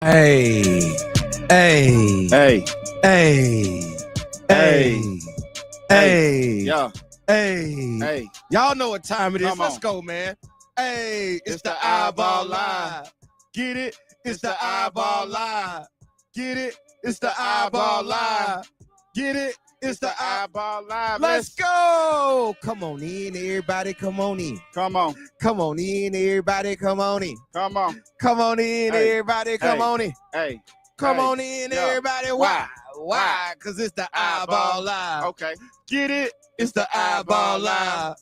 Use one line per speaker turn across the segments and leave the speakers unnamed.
Hey, hey,
Hey,
hey,
hey,
hey,
yeah,
hey.
hey.
Y'all know what time it is.
Come
Let's
on.
go, man. Hey, it's the
iBall
iBall
Live.
Live. Get it? It's the
the
iBall
iBall
Live. Get it? It's the
the
iBall
iBall
Live. Get it? It's the iBall.
iBall Live.
Let's go. Come on in, everybody. Come on in.
Come on,
Come on in, everybody. Come on in.
come on.
Come on in,
Hey,
everybody. Come
hey,
on in.
Hey,
Come
hey,
on in,
yeah.
everybody. Why? Why? Because it's the iBall Live.
Okay.
Get it? It's the iBall Live.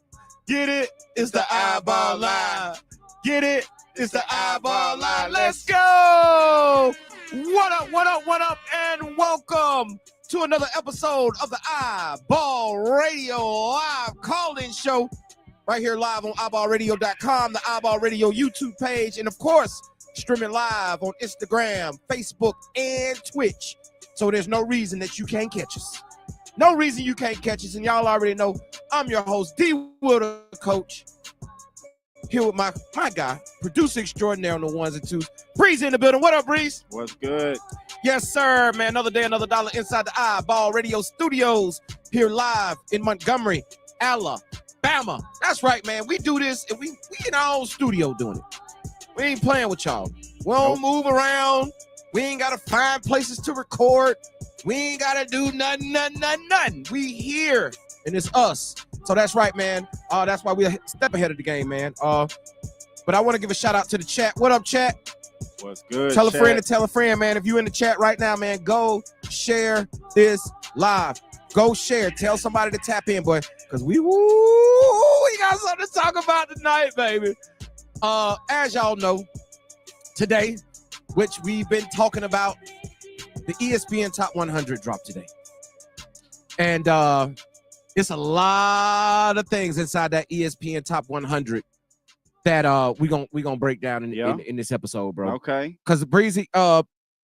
Get it? It's the iBall Live. Get it? It's the iBall Live. Let's go! What up, what up, what up, and welcome to another episode of the iBall Radio live call-in show right here live on iBallRadio.com, the iBall Radio YouTube page, and of course, streaming live on Instagram, Facebook, and Twitch. So there's no reason that you can't catch us. No reason you can't catch us, and y'all already know I'm your host, D. Will, the coach, here with my guy, producer extraordinaire on the ones and twos, Breeze in the building. What up, Breeze?
What's good?
Yes, sir, man. Another day, another dollar inside the iBall Radio studios here live in Montgomery, Alabama. That's right, man. We do this, and we in our own studio doing it. We ain't playing with y'all. We don't move around. We ain't got to find places to record. We ain't got to do nothing. We here, and it's us. So that's right, man. That's why we a step ahead of the game, man. But I want to give a shout out to the chat. What up, chat?
What's good?
Tell a
chat?
friend to tell a friend, man. If you in the chat right now, man, go share this live. Go share. Tell somebody to tap in, boy, because we got something to talk about tonight, baby. As y'all know, today, which we've been talking about, the ESPN Top 100 dropped today. And it's a lot of things inside that ESPN Top 100 that we gonna break down in this episode, bro.
Okay.
Because Breezy,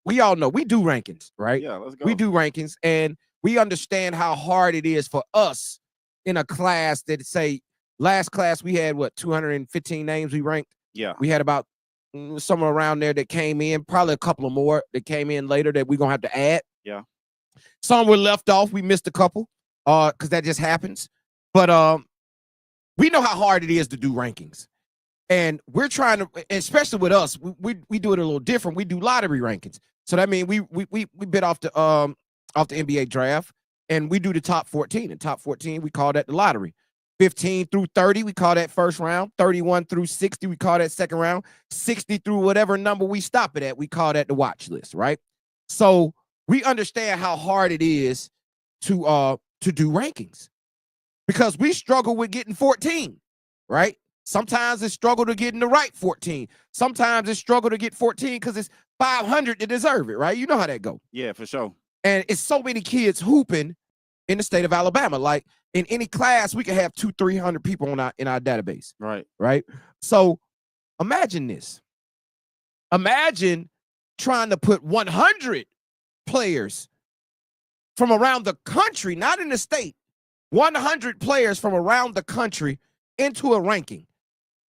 we all know we do rankings, right?
Yeah, let's go.
We do rankings, and we understand how hard it is for us in a class that, say, last class we had 215 names we ranked.
Yeah.
We had about somewhere around there that came in, probably a couple of more that came in later that we're gonna have to add.
Yeah.
Some were left off. We missed a couple, because that just happens. But we know how hard it is to do rankings. And we're trying to, especially with us, we do it a little different. We do lottery rankings. So that means we bid off the NBA draft, and we do the top 14. And top 14, we call that the lottery. 15 through 30, we call that first round. 31 through 60, we call that second round. 60 through whatever number we stop it at, we call that the watch list, right? So we understand how hard it is to do rankings, because we struggle with getting 14, right? Sometimes it's struggle to get in the right 14. Sometimes it's struggle to get 14 because it's 500 to deserve it, right? You know how that go.
Yeah, for sure.
And it's so many kids hooping in the state of Alabama. Like in any class, we could have 200-300 people in our database.
Right.
So imagine this. Imagine trying to put 100 players from around the country, not in the state, 100 players from around the country into a ranking.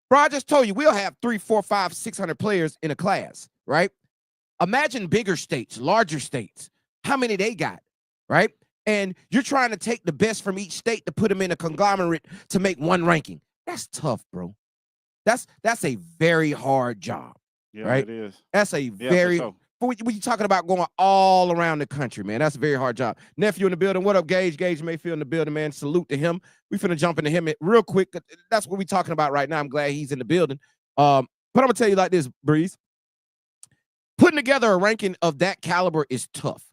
Bro, I just told you, we'll have 300, 400, 500, 600 players in a class, right? Imagine bigger states, larger states, how many they got, right? And you're trying to take the best from each state to put them in a conglomerate to make one ranking. That's tough, bro. That's a very hard job, right?
It is.
That's a very, when you're talking about going all around the country, man, that's a very hard job. Nephew in the building. What up, Gage? Gage Mayfield in the building, man. Salute to him. We finna jump into him real quick. That's what we're talking about right now. I'm glad he's in the building. But I'm gonna tell you like this, Breeze. Putting together a ranking of that caliber is tough.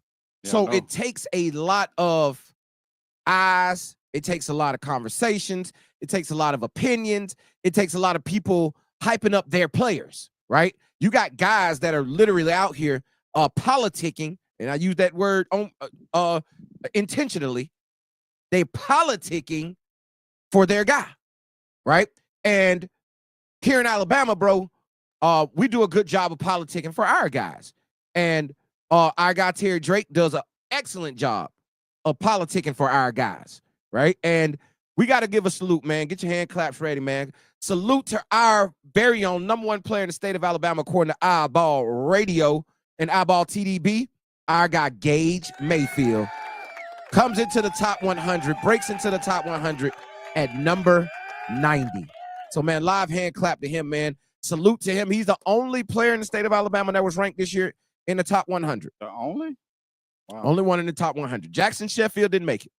Yeah,
so it takes a lot of eyes. It takes a lot of conversations. It takes a lot of opinions. It takes a lot of people hyping up their players, right? You got guys that are literally out here politicking, and I use that word intentionally. They politicking for their guy, right? And here in Alabama, bro, we do a good job of politicking for our guys. And our guy Terry Drake does an excellent job of politicking for our guys, right? And we got to give a salute, man. Get your hand claps ready, man. Salute to our very own #1 player in the state of Alabama, according to iBall Radio, in iBall TDB, our guy Gage Mayfield comes into the top 100, breaks into the top 100 at number 90. So, man, live hand clap to him, man. Salute to him. He's the only player in the state of Alabama that was ranked this year in the top 100.
The only? Wow.
Only one in the top 100. Jackson Sheffield didn't make it.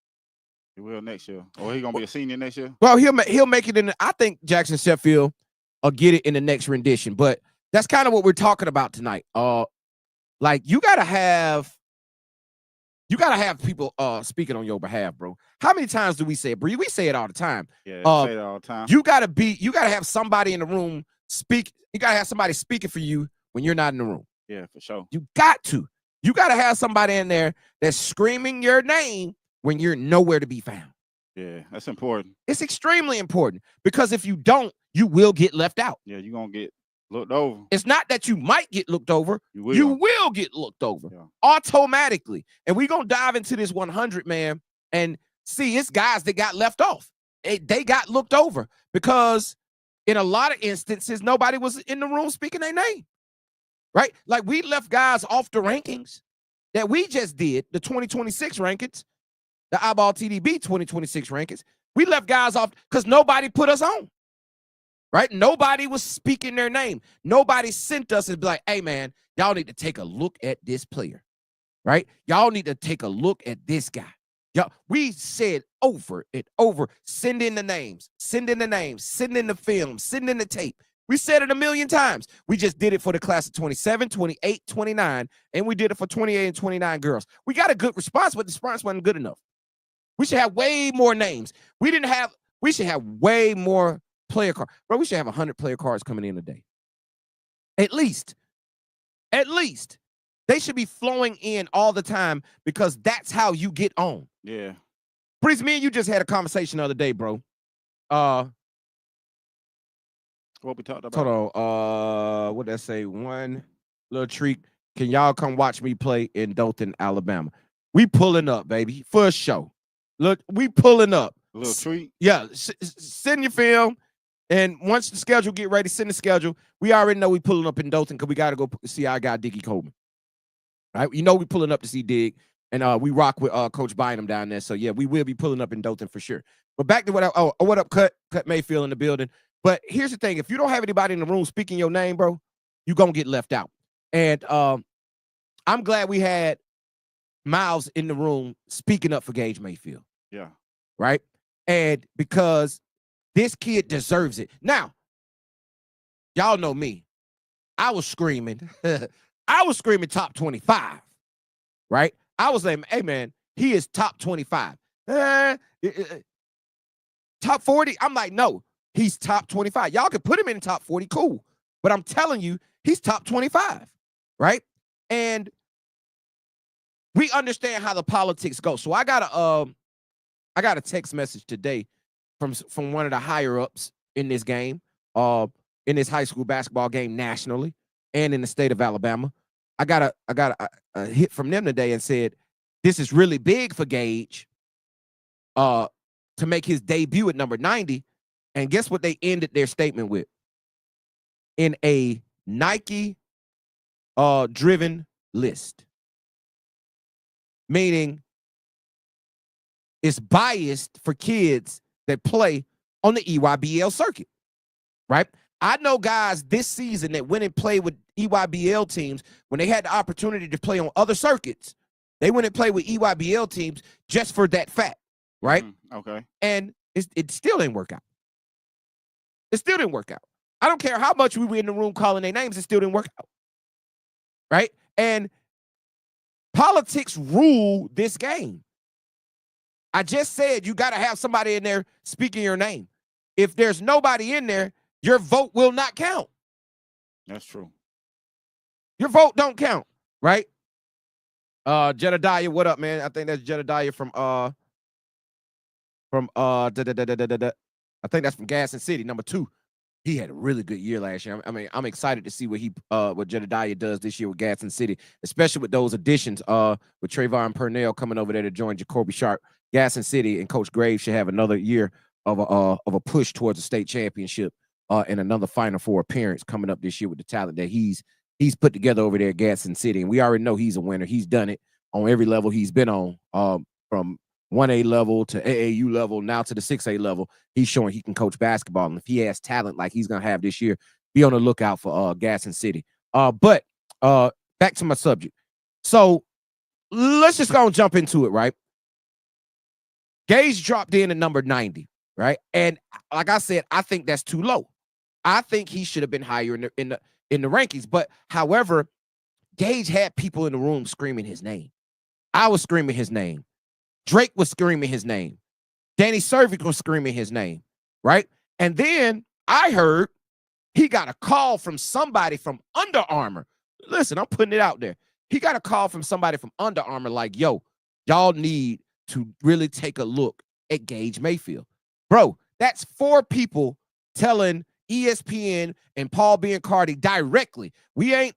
He will next year. Or he gonna be a senior next year?
Well, he'll make it in. I think Jackson Sheffield will get it in the next rendition. But that's kind of what we're talking about tonight. Like you gotta have people speaking on your behalf, bro. How many times do we say it, bro? We say it all the time.
Yeah, say it all the time.
You gotta have somebody in the room speak. You gotta have somebody speaking for you when you're not in the room.
Yeah, for sure.
You got to. You gotta have somebody in there that's screaming your name when you're nowhere to be found.
Yeah, that's important.
It's extremely important because if you don't, you will get left out.
Yeah, you're gonna get looked over.
It's not that you might get looked over. You will get looked over automatically. And we're going to dive into this 100, man, and see it's guys that got left off. They got looked over because in a lot of instances, nobody was in the room speaking their name, right? Like we left guys off the rankings that we just did, the 2026 rankings, the iBall TDB 2026 rankings. We left guys off because nobody put us on. Right? Nobody was speaking their name. Nobody sent us and be like, hey, man, y'all need to take a look at this player. Right? Y'all need to take a look at this guy. Y'all, we said over and over, send in the names, send in the names, send in the film, send in the tape. We said it a million times. We just did it for the class of 27, 28, 29, and we did it for 28 and 29 girls. We got a good response, but the response wasn't good enough. We should have way more names. We should have way more player card. Bro, we should have 100 player cards coming in a day. At least. They should be flowing in all the time because that's how you get on.
Yeah.
Breeze, me and you just had a conversation the other day, bro.
What we talked about?
Hold on. What did I say? One little treat. Can y'all come watch me play in Dothan, Alabama? We pulling up, baby, for a show. Look, we pulling up.
A little treat?
Yeah. Send your film. And once the schedule get ready, send the schedule. We already know we pulling up in Dothan because we got to go see our guy, Diggy Coleman. Right? You know we pulling up to see Dig, and we rock with Coach Bynum down there. So, yeah, we will be pulling up in Dothan for sure. But back to what up, Cut Mayfield in the building. But here's the thing. If you don't have anybody in the room speaking your name, bro, you're going to get left out. And I'm glad we had Miles in the room speaking up for Gage Mayfield.
Yeah.
Right? And because this kid deserves it. Now, y'all know me. I was screaming. I was screaming top 25, right? I was like, hey, man, he is top 25. Top 40? I'm like, no, he's top 25. Y'all can put him in the top 40, cool. But I'm telling you, he's top 25, right? And we understand how the politics go. So I got a text message today from one of the higher ups in this game, in this high school basketball game nationally and in the state of Alabama. I got a hit from them today and said, this is really big for Gage to make his debut at number 90. And guess what they ended their statement with? In a Nike driven list. Meaning it's biased for kids that play on the EYBL circuit, right? I know guys this season that went and played with EYBL teams when they had the opportunity to play on other circuits. They went and played with EYBL teams just for that fact, right?
Okay.
And it still didn't work out. It still didn't work out. I don't care how much we were in the room calling their names, it still didn't work out, right? And politics rule this game. I just said you got to have somebody in there speaking your name. If there's nobody in there, your vote will not count.
That's true.
Your vote don't count, right? Jedediah, what up, man? I think that's Jedediah from I think that's from Gaston City, number 2. He had a really good year last year. I mean, I'm excited to see what Jedediah does this year with Gaston City, especially with those additions with Trayvon Purnell coming over there to join Jacoby Sharp. Gaston City and Coach Graves should have another year of a push towards a state championship and another Final Four appearance coming up this year with the talent that he's he's put together over there at Gaston City. And we already know he's a winner. He's done it on every level he's been on, from 1A level to AAU level, now to the 6A level. He's showing he can coach basketball. And if he has talent like he's going to have this year, be on the lookout for Gaston City. But back to my subject. So let's just go and jump into it, right? Gage dropped in at number 90, right? And like I said, I think that's too low. I think he should have been higher in the rankings. But however, Gage had people in the room screaming his name. I was screaming his name. Drake was screaming his name. Danny Cervic was screaming his name, right? And then I heard he got a call from somebody from Under Armour. Listen, I'm putting it out there. He got a call from somebody from Under Armour like, yo, y'all need to really take a look at Gage Mayfield. Bro, that's 4 people telling ESPN and Paul Biancardi directly. We ain't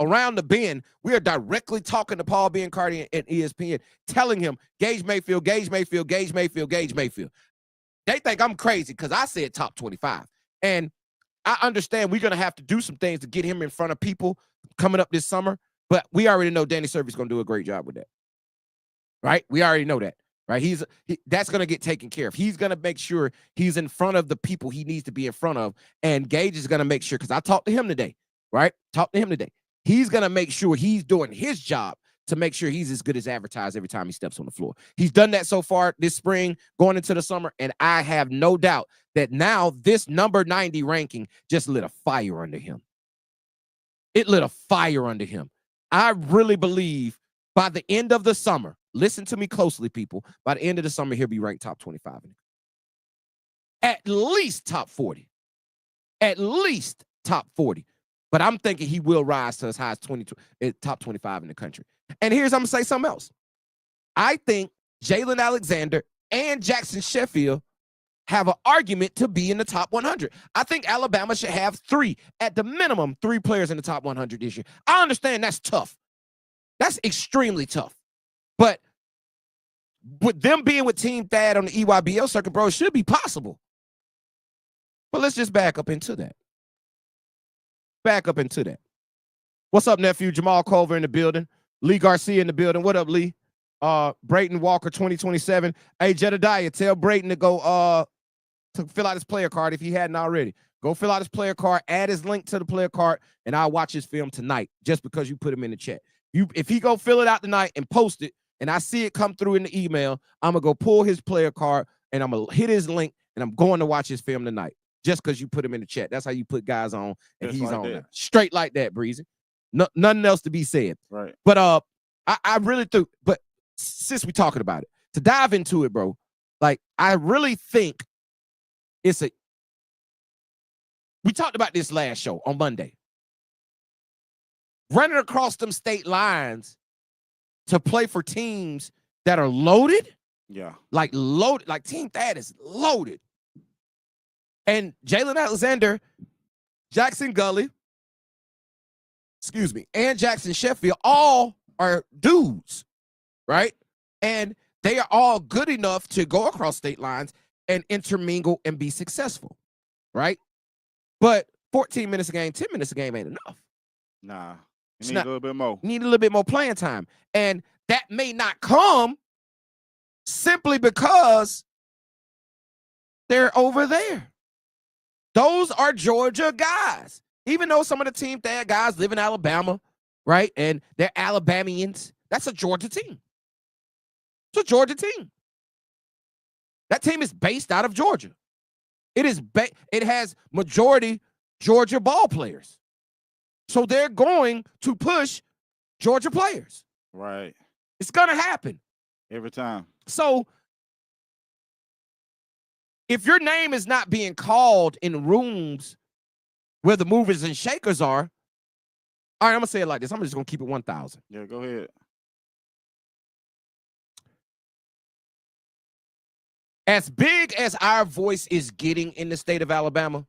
around the bend. We are directly talking to Paul Biancardi and ESPN, telling him Gage Mayfield, Gage Mayfield, Gage Mayfield, Gage Mayfield. They think I'm crazy because I said top 25. And I understand we're going to have to do some things to get him in front of people coming up this summer, but we already know Danny Cervic's going to do a great job with that. Right? We already know that. Right? That's going to get taken care of. He's going to make sure he's in front of the people he needs to be in front of. And Gage is going to make sure, because I talked to him today, right? He's going to make sure he's doing his job to make sure he's as good as advertised every time he steps on the floor. He's done that so far this spring, going into the summer, and I have no doubt that now this number 90 ranking just lit a fire under him. It lit a fire under him. I really believe by the end of the summer, listen to me closely, people, by the end of the summer, he'll be ranked top 25. At least top 40. At least top 40. But I'm thinking he will rise to as high as top 25 in the country. And I'm going to say something else. I think Jalen Alexander and Jackson Sheffield have an argument to be in the top 100. I think Alabama should have 3, at the minimum, 3 players in the top 100 this year. I understand that's tough. That's extremely tough. But with them being with Team Thad on the EYBL circuit, bro, it should be possible. But let's just back up into that. What's up, nephew? Jamal Culver in the building. Lee Garcia in the building. What up, Lee? Brayton Walker 2027. Hey, Jedediah, tell Brayton to go to fill out his player card if he hadn't already. Go fill out his player card, add his link to the player card, and I'll watch his film tonight just because you put him in the chat. If he go fill it out tonight and post it, and I see it come through in the email, I'm going to go pull his player card, and I'm going to hit his link, and I'm going to watch his film tonight just because you put him in the chat. That's how you put guys on, and just he's like on there. Straight like that, Breezy. Nothing else to be said.
Right.
But I really think, but since we're talking about it, to dive into it, bro, like, I really think we talked about this last show on Monday. Running across them state lines to play for teams that are loaded.
Yeah.
Like loaded, like Team Thad is loaded. And Jalen Alexander, Jackson Gully, and Jackson Sheffield all are dudes, right? And they are all good enough to go across state lines and intermingle and be successful, right? But 14 minutes a game, 10 minutes a game ain't enough.
Nah, you need a little bit more.
Need a little bit more playing time. And that may not come simply because they're over there. Those are Georgia guys. Even though some of the Team Thad guys live in Alabama, right? And they're Alabamians. That's a Georgia team. It's a Georgia team. That team is based out of Georgia. It has majority Georgia ball players. So they're going to push Georgia players.
Right.
It's going to happen.
Every time.
So if your name is not being called in rooms where the movers and shakers are, all right, I'm going to say it like this. I'm just going to keep it 1,000.
Yeah, go ahead.
As big as our voice is getting in the state of Alabama,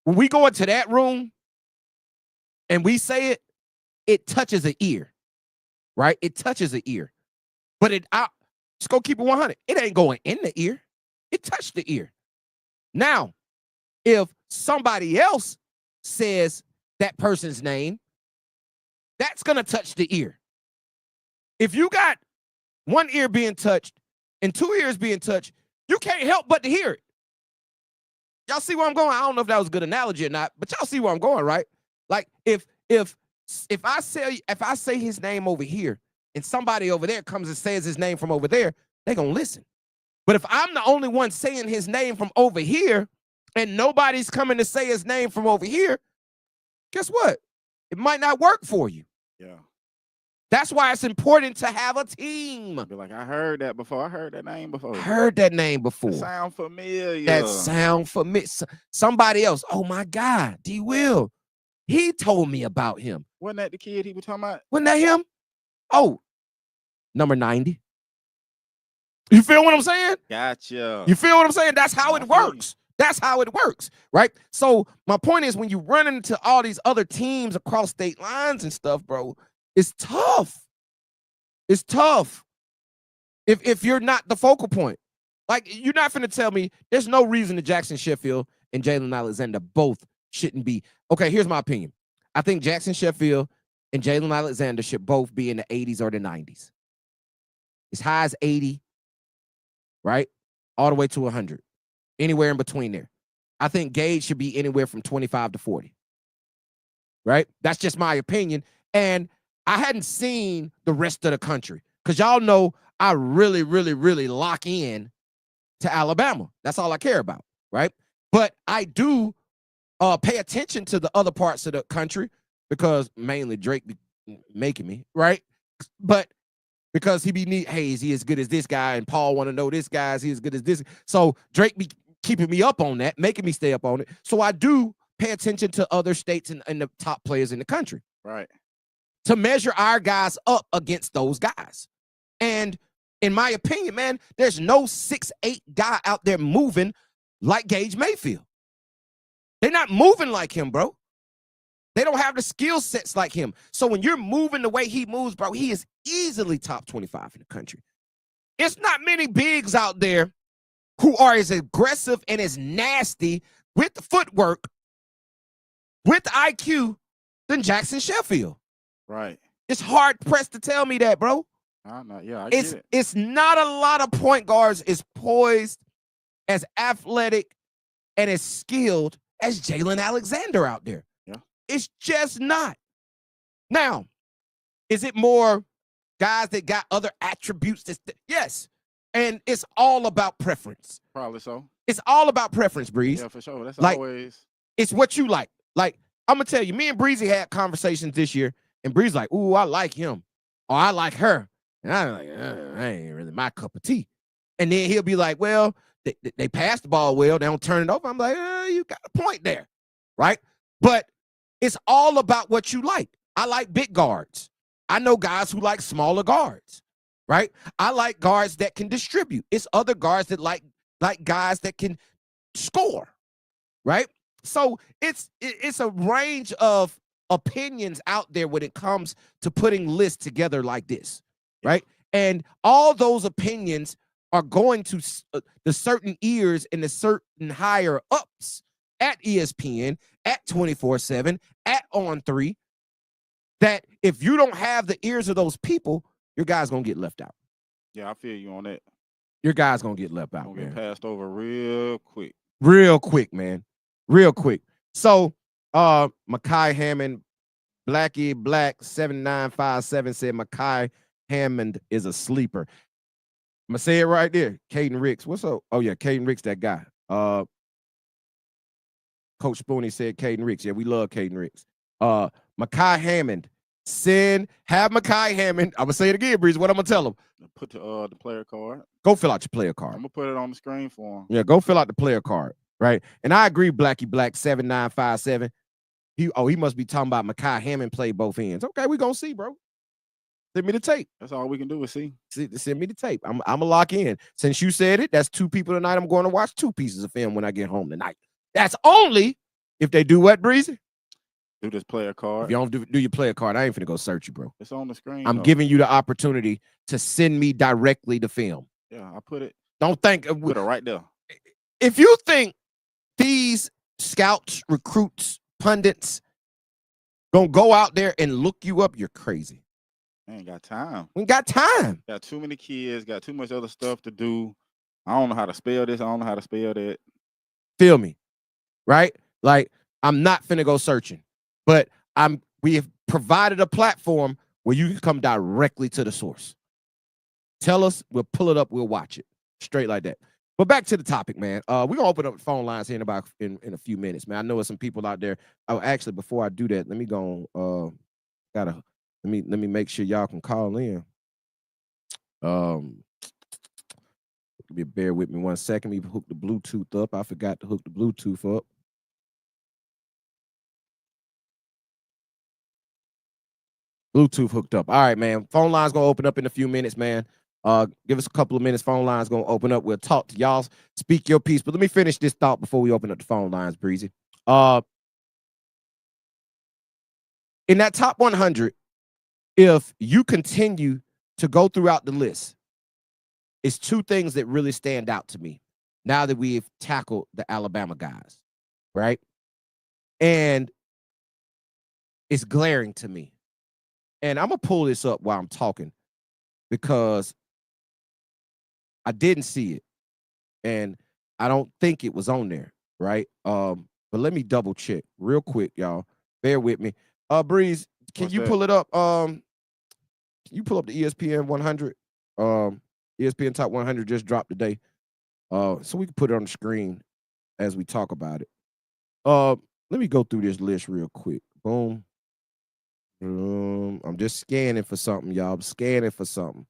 when we go into that room and we say it, it touches an ear, right? It touches an ear. But let's go keep it 100. It ain't going in the ear. It touched the ear. Now, if somebody else says that person's name, that's going to touch the ear. If you got one ear being touched and two ears being touched, you can't help but to hear it. Y'all see where I'm going? I don't know if that was a good analogy or not, but y'all see where I'm going, right? Like if I say his name over here and somebody over there comes and says his name from over there, they're going to listen. But if I'm the only one saying his name from over here and nobody's coming to say his name from over here, guess what? It might not work for you.
Yeah.
That's why it's important to have a team.
Be like, I heard that before. I heard that name before.
Heard that name before.
That sound familiar.
That sound familiar. Somebody else. Oh my God, D. Will. He told me about him.
Wasn't that the kid he was talking about?
Wasn't that him? Oh, number 90. You feel what I'm saying?
Gotcha.
You feel what I'm saying? That's how it works. That's how it works, right? So my point is, when you run into all these other teams across state lines and stuff, bro, it's tough. It's tough if you're not the focal point. Like, you're not finna tell me there's no reason that Jackson Sheffield and Jalen Alexander both shouldn't be. Okay, here's my opinion. I think Jackson Sheffield and Jalen Alexander should both be in the 80s or the 90s. As high as 80, right? All the way to 100. Anywhere in between there. I think Gage should be anywhere from 25 to 40. Right? That's just my opinion. And I hadn't seen the rest of the country because y'all know I really, really, really lock in to Alabama. That's all I care about, right? But I do pay attention to the other parts of the country because mainly Drake be making me, right? But because he be hey, is he as good as this guy? And Paul want to know this guy, is he as good as this? So Drake be keeping me up on that, making me stay up on it. So I do pay attention to other states and the top players in the country.
Right.
To measure our guys up against those guys. And in my opinion, man, there's no 6'8" guy out there moving like Gage Mayfield. They're not moving like him, bro. They don't have the skill sets like him. So when you're moving the way he moves, bro, he is easily top 25 in the country. It's not many bigs out there who are as aggressive and as nasty with the footwork, with the IQ, than Jackson Sheffield.
Right.
It's hard pressed to tell me that, bro.
Yeah, I get it.
It's not a lot of point guards as poised, as athletic, and as skilled as Jalen Alexander out there.
Yeah.
It's just not. Now, is it more guys that got other attributes? Yes. And it's all about preference.
Probably so.
It's all about preference, Breeze.
Yeah, for sure. That's
like,
always.
It's what you like. Like, I'm going to tell you, me and Breezy had conversations this year, and Breezy's like, ooh, I like him. Or I like her. And I'm like, that ain't really my cup of tea. And then he'll be like, well, they pass the ball well. They don't turn it over. I'm like, you got a point there, right? But it's all about what you like. I like big guards. I know guys who like smaller guards, right? I like guards that can distribute. It's other guards that like guys that can score, right? So it's a range of opinions out there when it comes to putting lists together like this, right? And all those opinions are going to the certain ears and the certain higher ups at ESPN, at 24/7, at On3, that if you don't have the ears of those people, your guy's going to get left out.
Yeah, I feel you on that.
Your guy's going to get left out,
Gonna
man.
get passed over real quick.
Real quick, man. Real quick. So, Mekhi Hammond, Blackie Black 7957 said Mekhi Hammond is a sleeper. I'm gonna say it right there. Caden Ricks. What's up? Oh, yeah, Caden Ricks, that guy. Coach Spooney said Caden Ricks. Yeah, we love Caden Ricks. Mekhi Hammond. Have Mekhi Hammond. I'm gonna say it again, Breeze. What I'm gonna tell him?
Put the player card.
Go fill out your player card.
I'm gonna put it on the screen for him.
Yeah, go fill out the player card. Right. And I agree, Blackie Black 7957. He must be talking about Mekhi Hammond played both ends. Okay, we're gonna see, bro. Send me the tape.
That's all we can do is see.
Send me the tape. I'm gonna lock in. Since you said it, that's two people tonight. I'm going to watch 2 pieces of film when I get home tonight. That's only if they do what, Breezy?
Do this player card.
If you don't do your player card, I ain't finna go search you, bro.
It's on the screen.
I'm giving you the opportunity to send me directly the film.
Yeah, I put it.
Don't think.
Put it right there.
If you think these scouts, recruits, pundits gonna go out there and look you up, you're crazy.
I ain't got time.
We ain't got time.
Got too many kids. Got too much other stuff to do. I don't know how to spell this. I don't know how to spell that.
Feel me, right? Like, I'm not finna go searching, but we have provided a platform where you can come directly to the source. Tell us, we'll pull it up, we'll watch it. Straight like that. But back to the topic, man. We're gonna open up the phone lines here in a few minutes, man. I know there's some people out there. Oh, actually, before I do that, let me go. Let me make sure y'all can call in. Bear with me 1 second. We hook the Bluetooth up. I forgot to hook the Bluetooth up. Bluetooth hooked up. All right, man. Phone line's gonna open up in a few minutes, man. Give us a couple of minutes. Phone line's gonna open up. We'll talk to y'all. Speak your piece. But let me finish this thought before we open up the phone lines, Breezy. In that top 100, if you continue to go throughout the list, it's two things that really stand out to me now that we've tackled the Alabama guys, right? And it's glaring to me. And I'm going to pull this up while I'm talking because I didn't see it. And I don't think it was on there, right? But let me double check real quick, y'all. Bear with me. Breeze, can you pull it up? You pull up the ESPN 100. ESPN Top 100 just dropped today. So we can put it on the screen as we talk about it. Let me go through this list real quick. Boom. I'm just scanning for something, y'all. I'm scanning for something.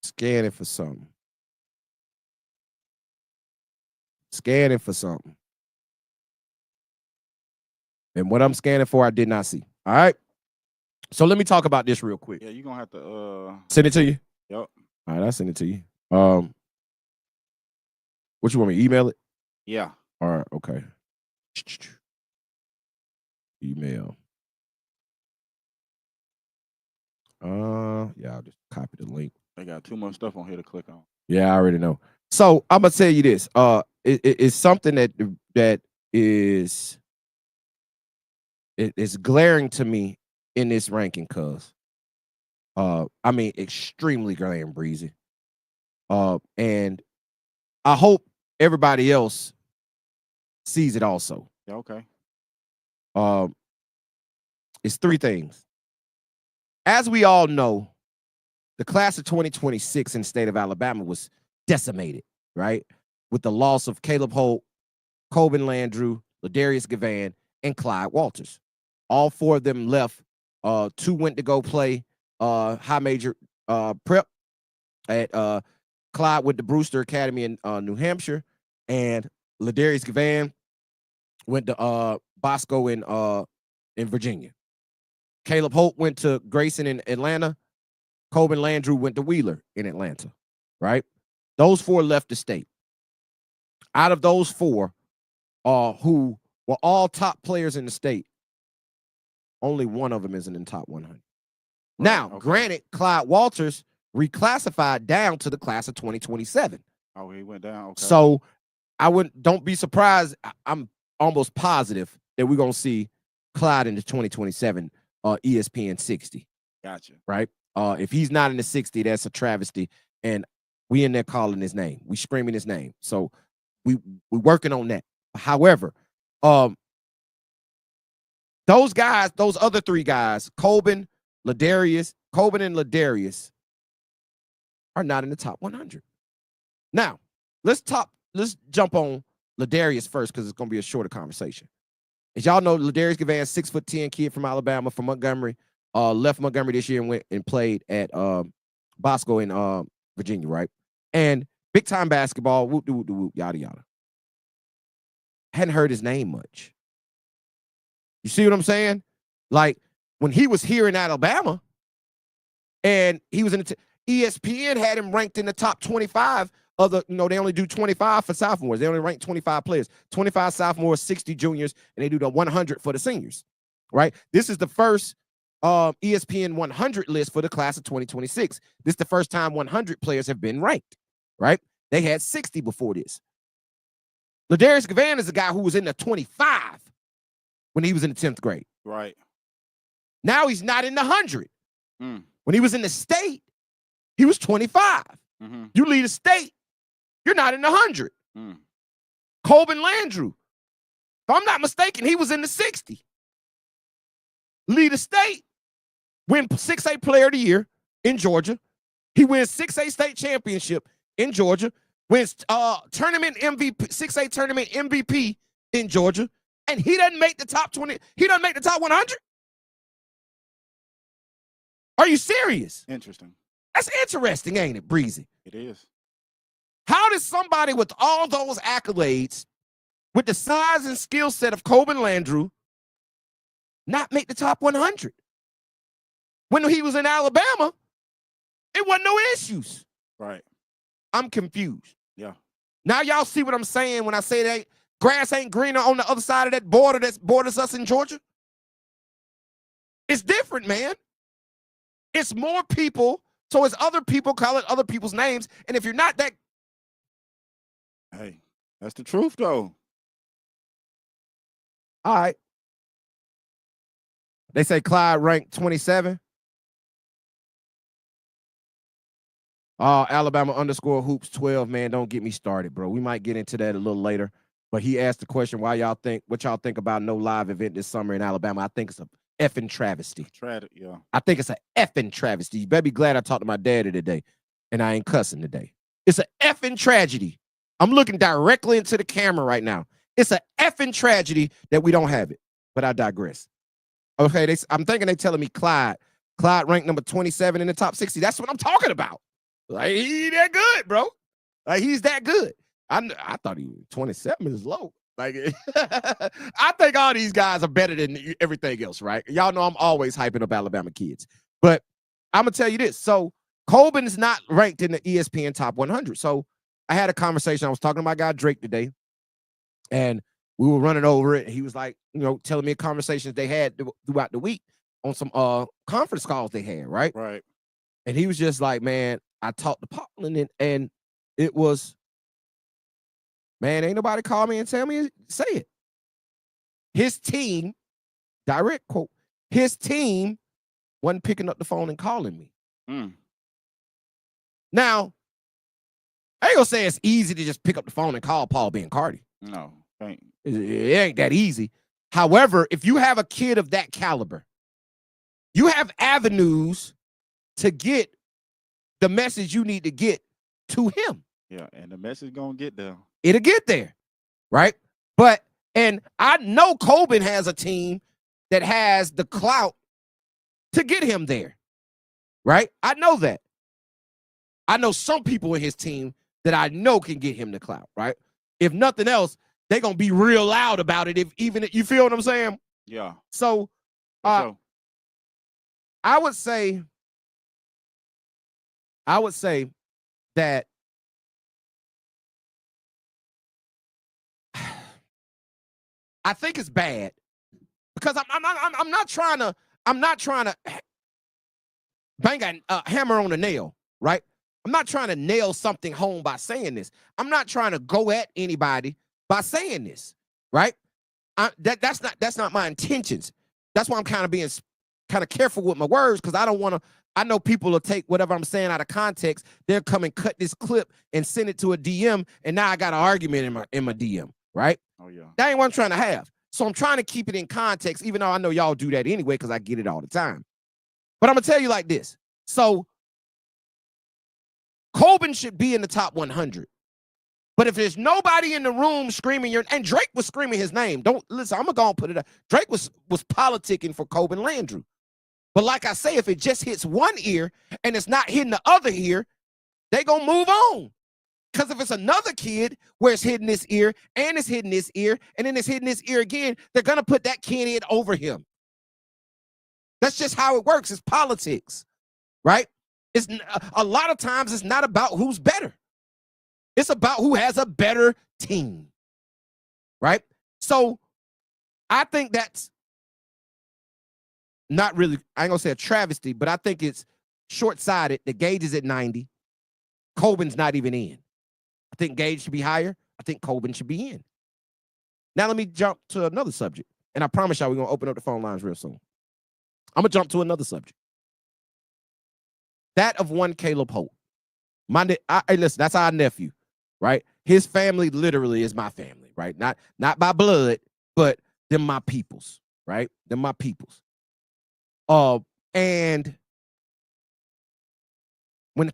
Scanning for something. Scanning for something. And what I'm scanning for, I did not see. All right. So let me talk about this real quick.
Yeah, you're gonna have to
send it to you.
Yep.
All right, I'll send it to you. What you want me to email it?
Yeah.
All right, okay. Email. Yeah, I'll just copy the link.
They got too much stuff on here to click on.
Yeah, I already know. So I'm gonna tell you this. It's something that is it's glaring to me in this ranking, cuz. I mean, extremely glaring, Breezy. And I hope everybody else sees it also.
Yeah, okay.
It's three things. As we all know, the class of 2026 in the state of Alabama was decimated, right? With the loss of Caleb Holt, Colvin Landrew, Ladarius Gavan, and Clyde Walters. All four of them left. Two went to go play high major prep at Clyde with the Brewster Academy in New Hampshire, and Ladarius Gavan went to Bosco in Virginia. Caleb Holt went to Grayson in Atlanta. Colvin Landrew went to Wheeler in Atlanta, right? Those four left the state. Out of those four, who were all top players in the state, only one of them isn't in top 100. Right, now, okay. Granted, Clyde Walters reclassified down to the class of 2027.
Oh, he went down. Okay.
So don't be surprised. I'm almost positive that we're gonna see Clyde in the 2027 ESPN 60.
Gotcha.
Right? If he's not in the 60, that's a travesty. And we in there calling his name. We screaming his name. So we working on that. However, those guys, those other three guys, Colvin and Ladarius are not in the top 100. Now, let's jump on Ladarius first because it's gonna be a shorter conversation. As y'all know, Ladarius Gavan, 6'10" kid from Alabama, from Montgomery, left Montgomery this year and went and played at Bosco in Virginia, right? And big time basketball, whoop de whoop de whoop, yada yada. Hadn't heard his name much. You see what I'm saying? Like when he was here in Alabama, and he was in the ESPN had him ranked in the top 25 of the, they only do 25 for sophomores. They only rank 25 players, 25 sophomores, 60 juniors, and they do the 100 for the seniors, right? This is the first ESPN 100 list for the class of 2026. This is the first time 100 players have been ranked, right? They had 60 before this. Ladarius Gavan is a guy who was in the 25 when he was in the 10th grade.
Right.
Now he's not in the 100.
Mm.
When he was in the state, he was 25.
Mm-hmm.
You lead a state, you're not in the 100.
Mm.
Colvin Landrew, if I'm not mistaken, he was in the 60. Lead a state, win 6A Player of the Year in Georgia. He wins 6A state championship in Georgia. Wins tournament MVP, 6A tournament MVP in Georgia, and he doesn't make the top 20. He doesn't make the top 100. Are you serious?
Interesting.
That's interesting, ain't it, Breezy?
It is.
How does somebody with all those accolades, with the size and skill set of Colvin Landrew, not make the top 100? When he was in Alabama, it wasn't no issues.
Right.
I'm confused.
Yeah.
Now y'all see what I'm saying when I say that grass ain't greener on the other side of that border that borders us in Georgia? It's different, man. It's more people, so it's other people calling other people's names. And if you're not that,
hey, that's the truth, though.
all right. They say Clyde ranked 27. Alabama _hoops 12, man. Don't get me started, bro. We might get into that a little later. But he asked the question, what y'all think about no live event this summer in Alabama? I think it's a effing travesty.
Yeah.
I think it's an effing travesty. You better be glad I talked to my daddy today, and I ain't cussing today. It's an effing tragedy. I'm looking directly into the camera right now. It's an effing tragedy that we don't have it. But I digress. Okay, I'm thinking they telling me Clyde ranked number 27 in the top 60. That's what I'm talking about. Like, he that good, bro. Like, he's that good. I thought he was 27 is low. Like, I think all these guys are better than everything else, right? Y'all know I'm always hyping up Alabama kids. But I'm going to tell you this. So, Colvin is not ranked in the ESPN top 100. So, I had a conversation. I was talking to my guy Drake today, and we were running over it. He was like, telling me conversations they had throughout the week on some conference calls they had, right?
Right.
And he was just like, man, I talked to Portland, and it was, man, ain't nobody call me and tell me, say it. His team, direct quote, his team wasn't picking up the phone and calling me.
Mm.
Now, I ain't gonna say it's easy to just pick up the phone and call Paul Bencardi.
No,
it ain't that easy. However, if you have a kid of that caliber, you have avenues to get the message you need to get to him.
Yeah, and the message gonna get there.
It'll get there, right? And I know Colvin has a team that has the clout to get him there, right? I know that. I know some people in his team that I know can get him the clout, right? If nothing else, they're going to be real loud about it. You feel what I'm saying?
Yeah.
So, I would say that I think it's bad because I'm not trying to bang a hammer on a nail, right? I'm not trying to nail something home by saying this. I'm not trying to go at anybody by saying this, right? That's not my intentions. That's why I'm kind of being kind of careful with my words, because I don't want to. I know people will take whatever I'm saying out of context. They'll come and cut this clip and send it to a DM, and now I got an argument in my DM, right?
Oh yeah.
That ain't what I'm trying to have. So I'm trying to keep it in context, even though I know y'all do that anyway, because I get it all the time. But I'm gonna tell you like this. So Colvin should be in the top 100. But if there's nobody in the room screaming and Drake was screaming his name. Don't listen, I'm gonna go and put it up. Drake was politicking for Colvin Landrew. But like I say, if it just hits one ear and it's not hitting the other ear, they gonna move on. Because if it's another kid where it's hitting this ear and it's hitting this ear and then it's hitting this ear again, they're gonna put that kid in over him. That's just how it works. It's politics, right? It's a lot of times it's not about who's better. It's about who has a better team, right? So I think that's not really, I ain't gonna say a travesty, but I think it's short-sighted. The Gage is at 90. Colvin's not even in. I think Gage should be higher. I think Colvin should be in. Now let me jump to another subject. And I promise y'all we're going to open up the phone lines real soon. I'm going to jump to another subject. That of one Caleb Holt. Hey, listen, that's our nephew, right? His family literally is my family, right? Not by blood, but them my peoples, right? Them my peoples. And when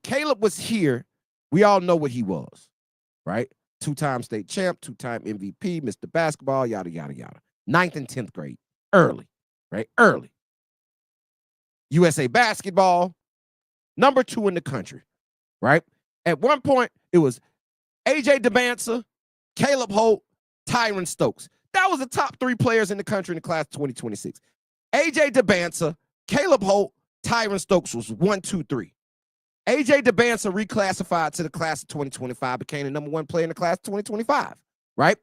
Caleb was here, we all know what he was, right? 2-time state champ, 2-time MVP, Mr. Basketball, yada, yada, yada. 9th and 10th grade, early, right? Early. USA Basketball, number 2 in the country, right? At one point, it was AJ DeBanza, Caleb Holt, Tyron Stokes. That was the top 3 players in the country in the class of 2026. AJ DeBanza, Caleb Holt, Tyron Stokes was 1, 2, 3. AJ DeBanza reclassified to the class of 2025, became the number 1 player in the class of 2025, right?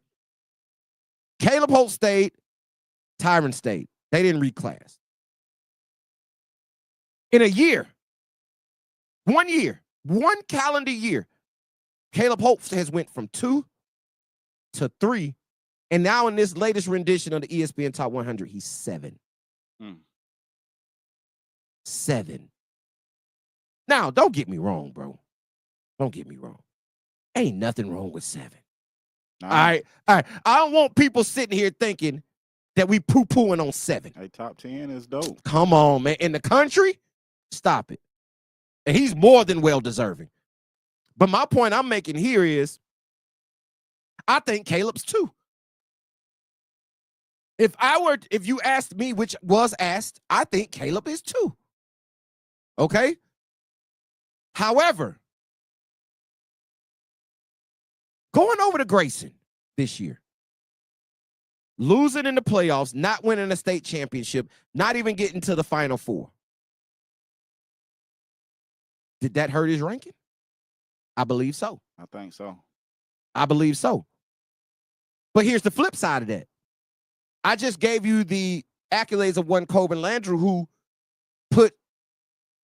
Caleb Holt stayed, Tyron stayed. They didn't reclass. In a year, 1 year, 1 calendar year, Caleb Holt has went from 2 to 3, and now in this latest rendition of the ESPN Top 100, he's 7. 7. Now, don't get me wrong, bro. Don't get me wrong. Ain't nothing wrong with 7. All right. I don't want people sitting here thinking that we poo-pooing on 7.
Hey, top 10 is dope.
Come on, man. In the country, stop it. And he's more than well-deserving. But my point I'm making here is I think Caleb's 2. If you asked me, which was asked, I think Caleb is 2. Okay? However, going over to Grayson this year, losing in the playoffs, not winning a state championship, not even getting to the Final Four. Did that hurt his ranking? I believe so.
I think so.
I believe so. But here's the flip side of that. I just gave you the accolades of one Coben Landrew, who put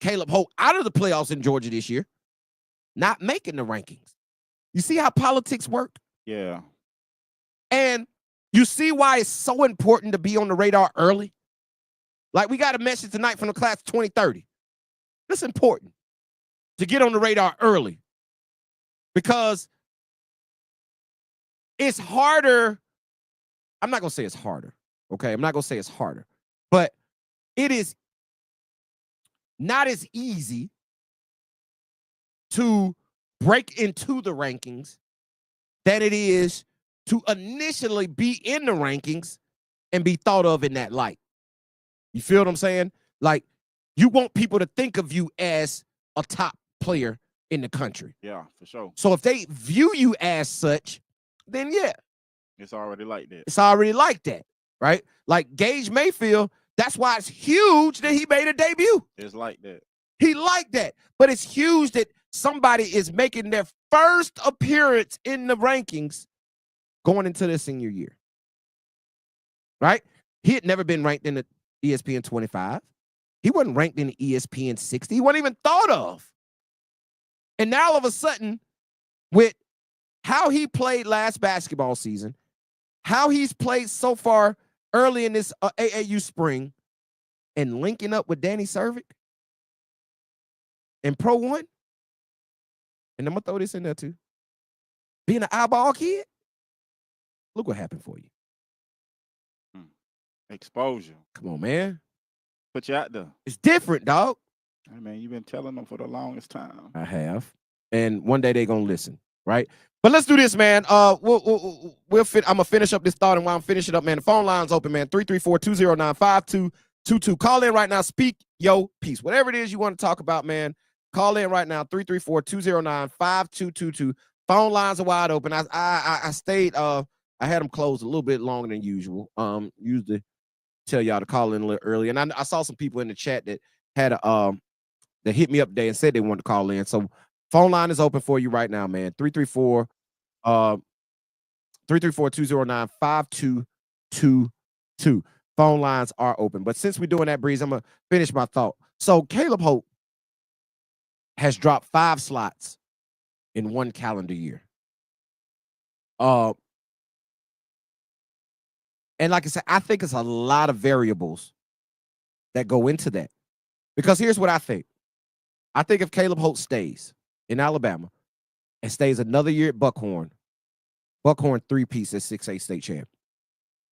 Caleb Holt out of the playoffs in Georgia this year, not making the rankings. You see how politics work?
Yeah.
And you see why it's so important to be on the radar early? Like, we got a message tonight from the class of 2030. It's important to get on the radar early because it's harder. I'm not going to say it's harder, okay? I'm not going to say it's harder, but it is not as easy to break into the rankings than it is to initially be in the rankings and be thought of in that light. You feel what I'm saying? Like, you want people to think of you as a top player in the country.
Yeah, for sure.
So if they view you as such, then yeah.
It's already like that.
It's already like that, right? Like Gage Mayfield, that's why it's huge that he made a debut.
It's like that.
He liked that. But it's huge that somebody is making their first appearance in the rankings going into their senior year. Right? He had never been ranked in the ESPN 25. He wasn't ranked in the ESPN 60. He wasn't even thought of. And now all of a sudden, with how he played last basketball season, how he's played so far early in this AAU spring, and linking up with Danny Cervic in Pro 1, and I'm going to throw this in there too, being an iBall kid, look what happened for you.
Exposure.
Come on, man.
Put you out there.
It's different, dog.
Hey, man, you've been telling them for the longest time.
I have. And one day they're going to listen, right? But let's do this, man. I'm going to finish up this thought, and while I'm finishing up, man, the phone line's open, man. 334-209-5222. Call in right now. Speak your piece. Whatever it is you want to talk about, man, call in right now. 334-209-5222. Phone lines are wide open. I stayed, I had them closed a little bit longer than usual. Usually tell y'all to call in a little early. And I saw some people in the chat that had that hit me up today and said they wanted to call in. So phone line is open for you right now, man. 334-209-5222. Phone lines are open. But since we're doing that, Breeze, I'm going to finish my thought. So Caleb Holt has dropped 5 slots in 1 calendar year. And like I said, I think it's a lot of variables that go into that. Because here's what I think. I think if Caleb Holt stays in Alabama and stays another year at Buckhorn three-peats as 6A state champ.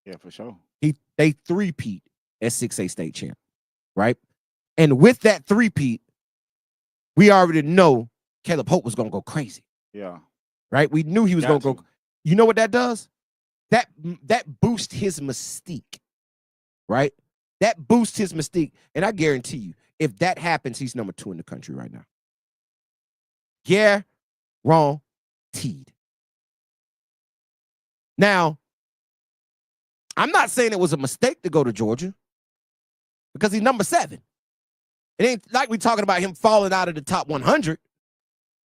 Yeah, for sure.
They three-peat as 6A state champ, right? And with that three-peat, we already know Caleb Holt was going to go crazy.
Yeah.
Right? We knew he was going to go. You know what that does? That boosts his mystique, right? That boosts his mystique. And I guarantee you, if that happens, he's number 2 in the country right now. Guaranteed. Now, I'm not saying it was a mistake to go to Georgia because he's number 7. It ain't like we talking about him falling out of the top 100.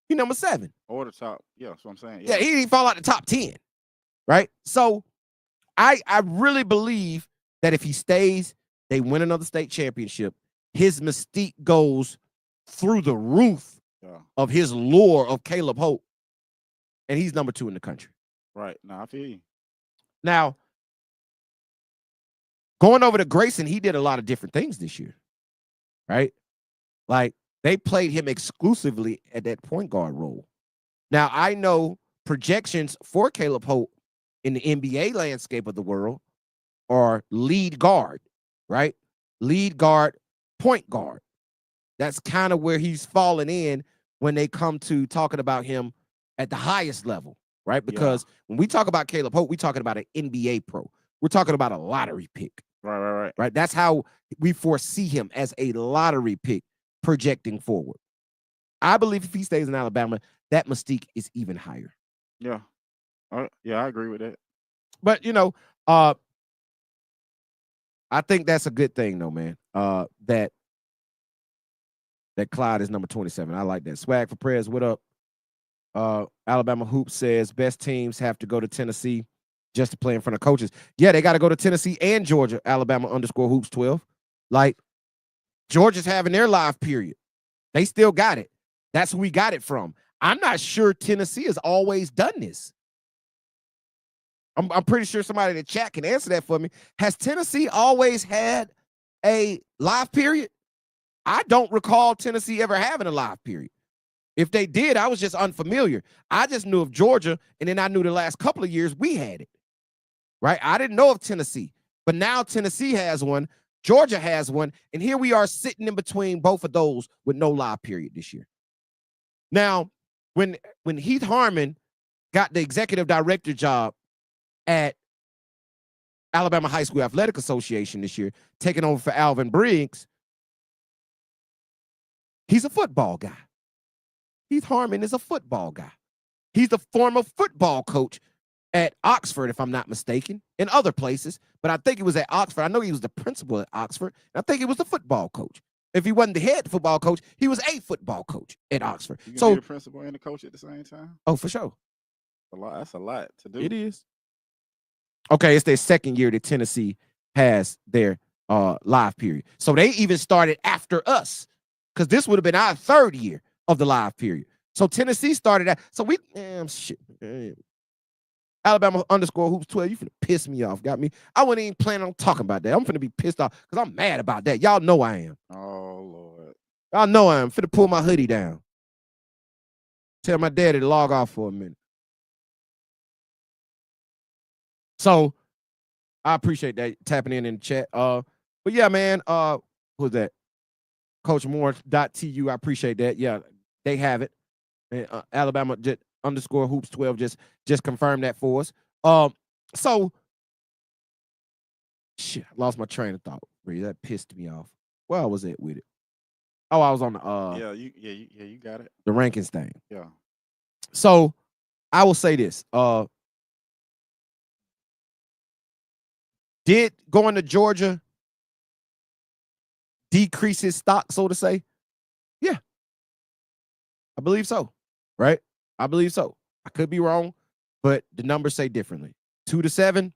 He's number 7.
Or the top. Yeah, that's what I'm saying.
Yeah, he didn't fall out the top 10. Right? So I really believe that if he stays, they win another state championship. His mystique goes through the roof of his lore of Caleb Holt. And he's number 2 in the country.
Right. Now, I feel you.
Now, going over to Grayson, he did a lot of different things this year. Right? Like, they played him exclusively at that point guard role. Now, I know projections for Caleb Holt in the NBA landscape of the world are lead guard, right? Lead guard, point guard. That's kind of where he's fallen in when they come to talking about him at the highest level, right? Because when we talk about Caleb Holt, we're talking about an NBA pro. We're talking about a lottery pick. Right. That's how we foresee him, as a lottery pick projecting forward. I believe if he stays in Alabama, that mystique is even higher.
Yeah. Yeah, I agree with that.
But, I think that's a good thing, though, man. That Clyde is number 27. I like that. Swag for prayers. What up? Alabama Hoop says best teams have to go to Tennessee just to play in front of coaches. Yeah, they got to go to Tennessee and Georgia. Alabama_hoops 12. Like, Georgia's having their live period. They still got it. That's who we got it from. I'm not sure Tennessee has always done this. I'm pretty sure somebody in the chat can answer that for me. Has Tennessee always had a live period? I don't recall Tennessee ever having a live period. If they did, I was just unfamiliar. I just knew of Georgia, and then I knew the last couple of years we had it, right? I didn't know of Tennessee, but now Tennessee has one, Georgia has one, and here we are sitting in between both of those with no live period this year. Now, when Heath Harmon got the executive director job at Alabama High School Athletic Association this year, taking over for Alvin Briggs, he's a football guy. Heath Harmon is a football guy. He's the former football coach at Oxford, if I'm not mistaken, and other places. But I think it was at Oxford. I know he was the principal at Oxford. And I think he was the football coach. If he wasn't the head football coach, he was a football coach at Oxford.
You can be the principal and the coach at the same time?
Oh, for sure.
That's a lot to do.
It is. Okay, it's their second year that Tennessee has their live period. So they even started after us, because this would have been our 3rd year of the live period. So Tennessee started that. So Alabama_hoops 12. You finna piss me off. Got me. I wasn't even planning on talking about that. I'm finna be pissed off because I'm mad about that. Y'all know I am.
Oh, Lord.
Y'all know I am. Finna pull my hoodie down. Tell my daddy to log off for a minute. So I appreciate that tapping in the chat. But yeah, man. Who's that? Coach Moore.tu. I appreciate that. Yeah, they have it. And, Alabama_hoops 12 just confirmed that for us. So shit, I lost my train of thought. Really, that pissed me off. Where was it with it? Oh, I was on the
you got it.
The rankings thing.
Yeah.
So I will say this. Did going to Georgia decrease his stock, so to say? Yeah. I believe so. Right? I believe so. I could be wrong, but the numbers say differently. 2 to 7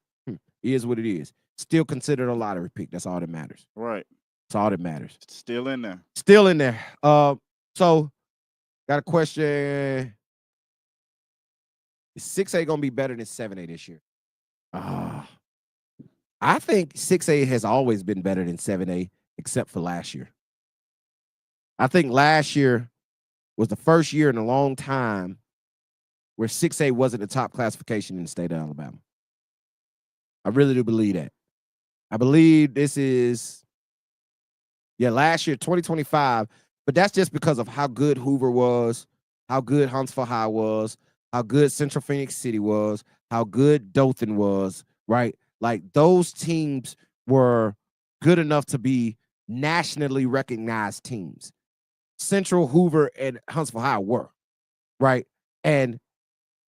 is what it is. Still considered a lottery pick. That's all that matters.
Right.
That's all that matters.
Still in there.
Still in there. So got a question. Is 6A gonna be better than 7A this year? I think 6A has always been better than 7A, except for last year. I think last year was the first year in a long time where 6A wasn't the top classification in the state of Alabama. I really do believe that. I believe this is, last year, 2025, but that's just because of how good Hoover was, how good Huntsville High was, how good Central Phoenix City was, how good Dothan was, right? Like those teams were good enough to be nationally recognized teams. Central, Hoover, and Huntsville High were, right? And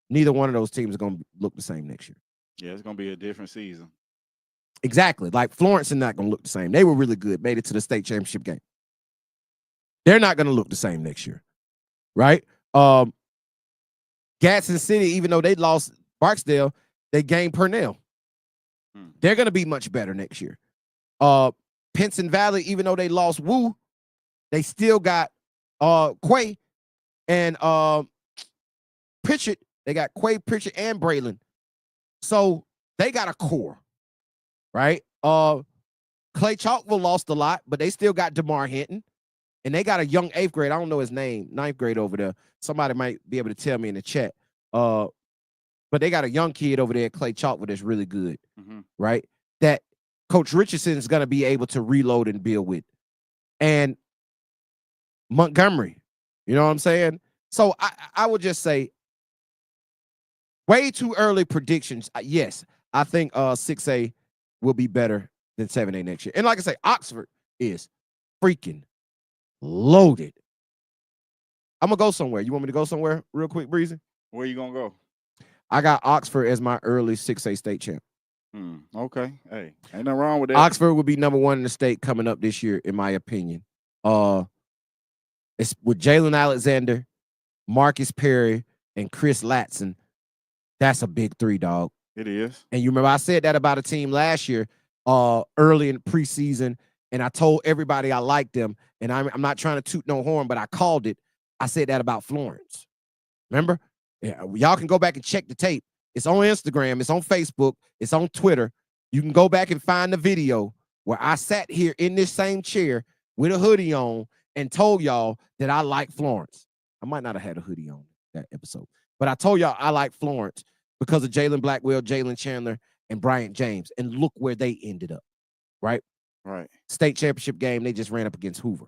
neither one of those teams are going to look the same next year.
Yeah, it's going to be a different season.
Exactly. Like Florence is not going to look the same. They were really good, made it to the state championship game. They're not going to look the same next year, right? Gadsden City, even though they lost Barksdale, they gained Purnell. They're going to be much better next year. Pinson Valley, even though they lost Wu, they still got Quay and Pritchett. They got Quay, Pritchett, and Braylon. So they got a core, right? Clay Chalkville lost a lot, but they still got DeMar Hinton. And they got a young 8th grade. I don't know his name, 9th grade over there. Somebody might be able to tell me in the chat. But they got a young kid over there, Clay Chalkville, that's really good, right? That Coach Richardson is going to be able to reload and build with. And Montgomery, you know what I'm saying? So I would just say way too early predictions. Yes, I think 6A will be better than 7A next year. And like I say, Oxford is freaking loaded. I'm going to go somewhere. You want me to go somewhere real quick, Breezy?
Where you going to go?
I got Oxford as my early 6A state champ.
Okay. Hey, ain't nothing wrong with that.
Oxford will be number 1 in the state coming up this year, in my opinion. It's with Jalen Alexander, Marcus Perry, and Chris Latson. That's a big 3, dog.
It is.
And you remember I said that about a team last year, early in preseason, and I told everybody I liked them. And I'm not trying to toot no horn, but I called it. I said that about Florence. Remember? Yeah, y'all can go back and check the tape. It's on Instagram. It's on Facebook. It's on Twitter. You can go back and find the video where I sat here in this same chair with a hoodie on and told y'all that I like Florence. I might not have had a hoodie on that episode, but I told y'all I like Florence because of Jalen Blackwell, Jalen Chandler, and Bryant James. And look where they ended up, right?
Right.
State championship game, they just ran up against Hoover.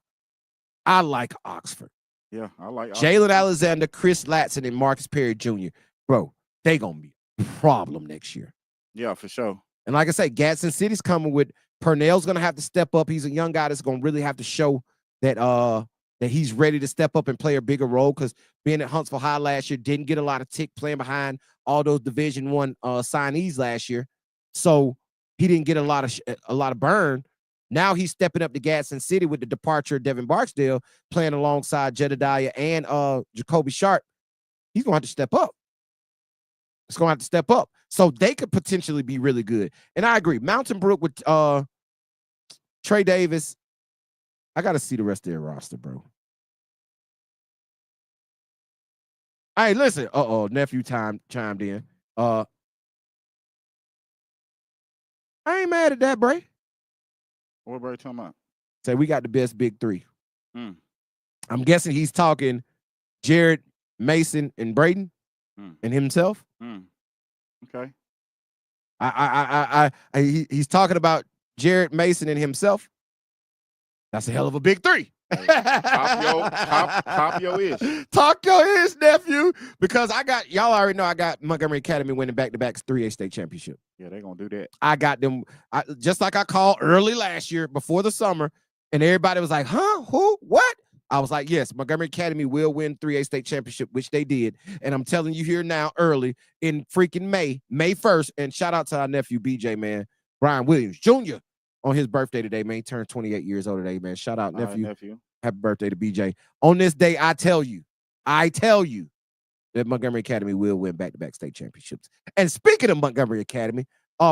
I like Oxford.
Yeah, I like
Jalen Alexander, Chris Latson, and Marcus Perry Jr. Bro, they going to be a problem next year.
Yeah, for sure.
And like I say, Gadsden City's coming with Purnell's going to have to step up. He's a young guy that's going to really have to show that that he's ready to step up and play a bigger role, because being at Huntsville High last year, didn't get a lot of tick playing behind all those Division I signees last year. So he didn't get a lot of burn. Now he's stepping up to Gadsden City with the departure of Devin Barksdale, playing alongside Jedediah and Jacoby Sharp. He's going to have to step up. It's going to have to step up. So they could potentially be really good. And I agree. Mountain Brook with Trey Davis. I got to see the rest of their roster, bro. Hey, listen. Nephew chimed in. I ain't mad at that, Bray.
What Bray talking about?
Say we got the best big 3. I'm guessing he's talking Jared, Mason, and Braden, and himself.
Okay.
He's talking about Jared, Mason, and himself. That's a hell of a big 3.
Top your ish.
Talk your ish, nephew. Because y'all already know I got Montgomery Academy winning back-to-back 3A state championship.
Yeah, they're going to do that.
I got them just like I called early last year before the summer, and everybody was like, huh? Who? What? I was like, yes, Montgomery Academy will win 3A state championship, which they did. And I'm telling you here now early in freaking May 1st. And shout out to our nephew, BJ, man, Brian Williams Jr. on his birthday today, man. He turned 28 years old today, man. Shout out, nephew. Happy birthday to BJ. On this day, I tell you that Montgomery Academy will win back-to-back state championships. And speaking of Montgomery Academy,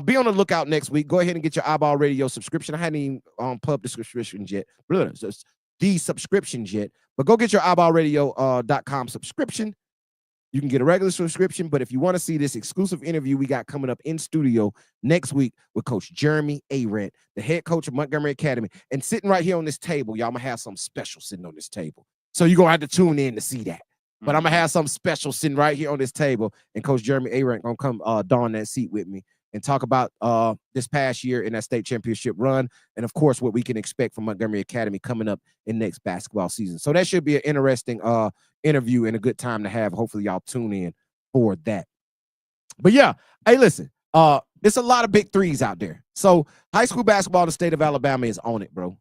be on the lookout next week. Go ahead and get your iBall Radio subscription. I hadn't even pub the subscription yet. The subscriptions yet. But go get your iBallradio.com subscription. You can get a regular subscription, but if you want to see this exclusive interview we got coming up in studio next week with Coach Jeremy Arendt, the head coach of Montgomery Academy, and sitting right here on this table, y'all, I'm gonna have something special sitting on this table. So you're gonna have to tune in to see that. But I'm gonna have something special sitting right here on this table, and Coach Jeremy Arendt gonna come don that seat with me and talk about this past year in that state championship run, and of course what we can expect from Montgomery Academy coming up in next basketball season. So that should be an interesting interview and a good time to have. Hopefully y'all tune in for that. But yeah, hey, listen, it's a lot of big threes out there. So high school basketball in the state of Alabama is on it, bro.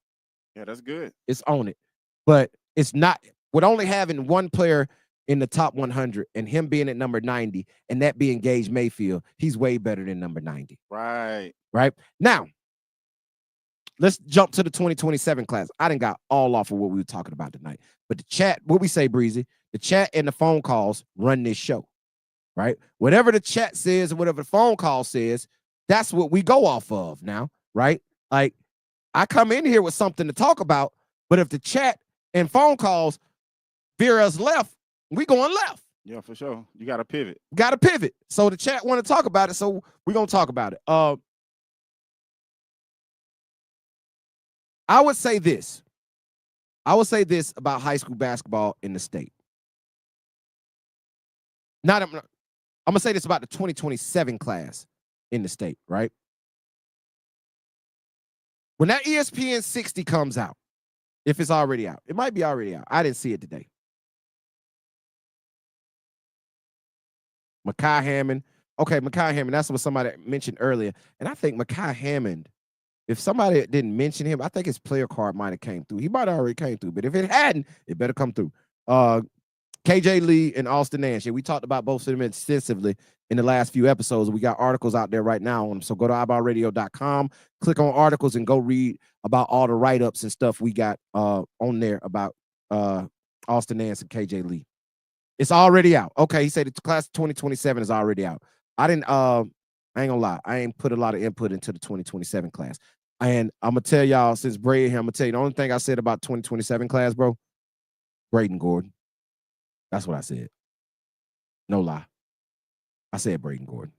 Yeah, that's good.
It's on it, but it's not with only having one player in the top 100 and him being at number 90 and that being Gage Mayfield. He's way better than number 90.
Right
Now, let's jump to the 2027 class. I done got all off of what we were talking about tonight, but the chat, what we say, Breezy, the chat and the phone calls run this show, right? Whatever the chat says or whatever the phone call says, that's what we go off of now, right? Like, I come in here with something to talk about, but if the chat and phone calls veer us left, we going left.
Yeah, for sure. You got to pivot.
Got to pivot. So the chat want to talk about it, so we're going to talk about it. I would say this. About high school basketball in the state. I'm going to say this about the 2027 class in the state, right? When that ESPN 60 comes out, if it's already out, it might be already out. I didn't see it today. Mekhi Hammond. Okay, Mekhi Hammond, that's what somebody mentioned earlier. And I think Mekhi Hammond, if somebody didn't mention him, I think his player card might have came through. He might have already came through, but if it hadn't, it better come through. KJ Lee and Austin Nash. Yeah, we talked about both of them extensively in the last few episodes. We got articles out there right now on them. So go to iBallRadio.com, click on articles, and go read about all the write-ups and stuff we got on there about Austin Nash and KJ Lee. It's already out. Okay, he said the class 2027 is already out. I ain't gonna lie. I ain't put a lot of input into the 2027 class. And I'm gonna tell y'all, since Bray here, I'm gonna tell you the only thing I said about 2027 class, bro, Braden Gordon. That's what I said. No lie. I said Braden Gordon.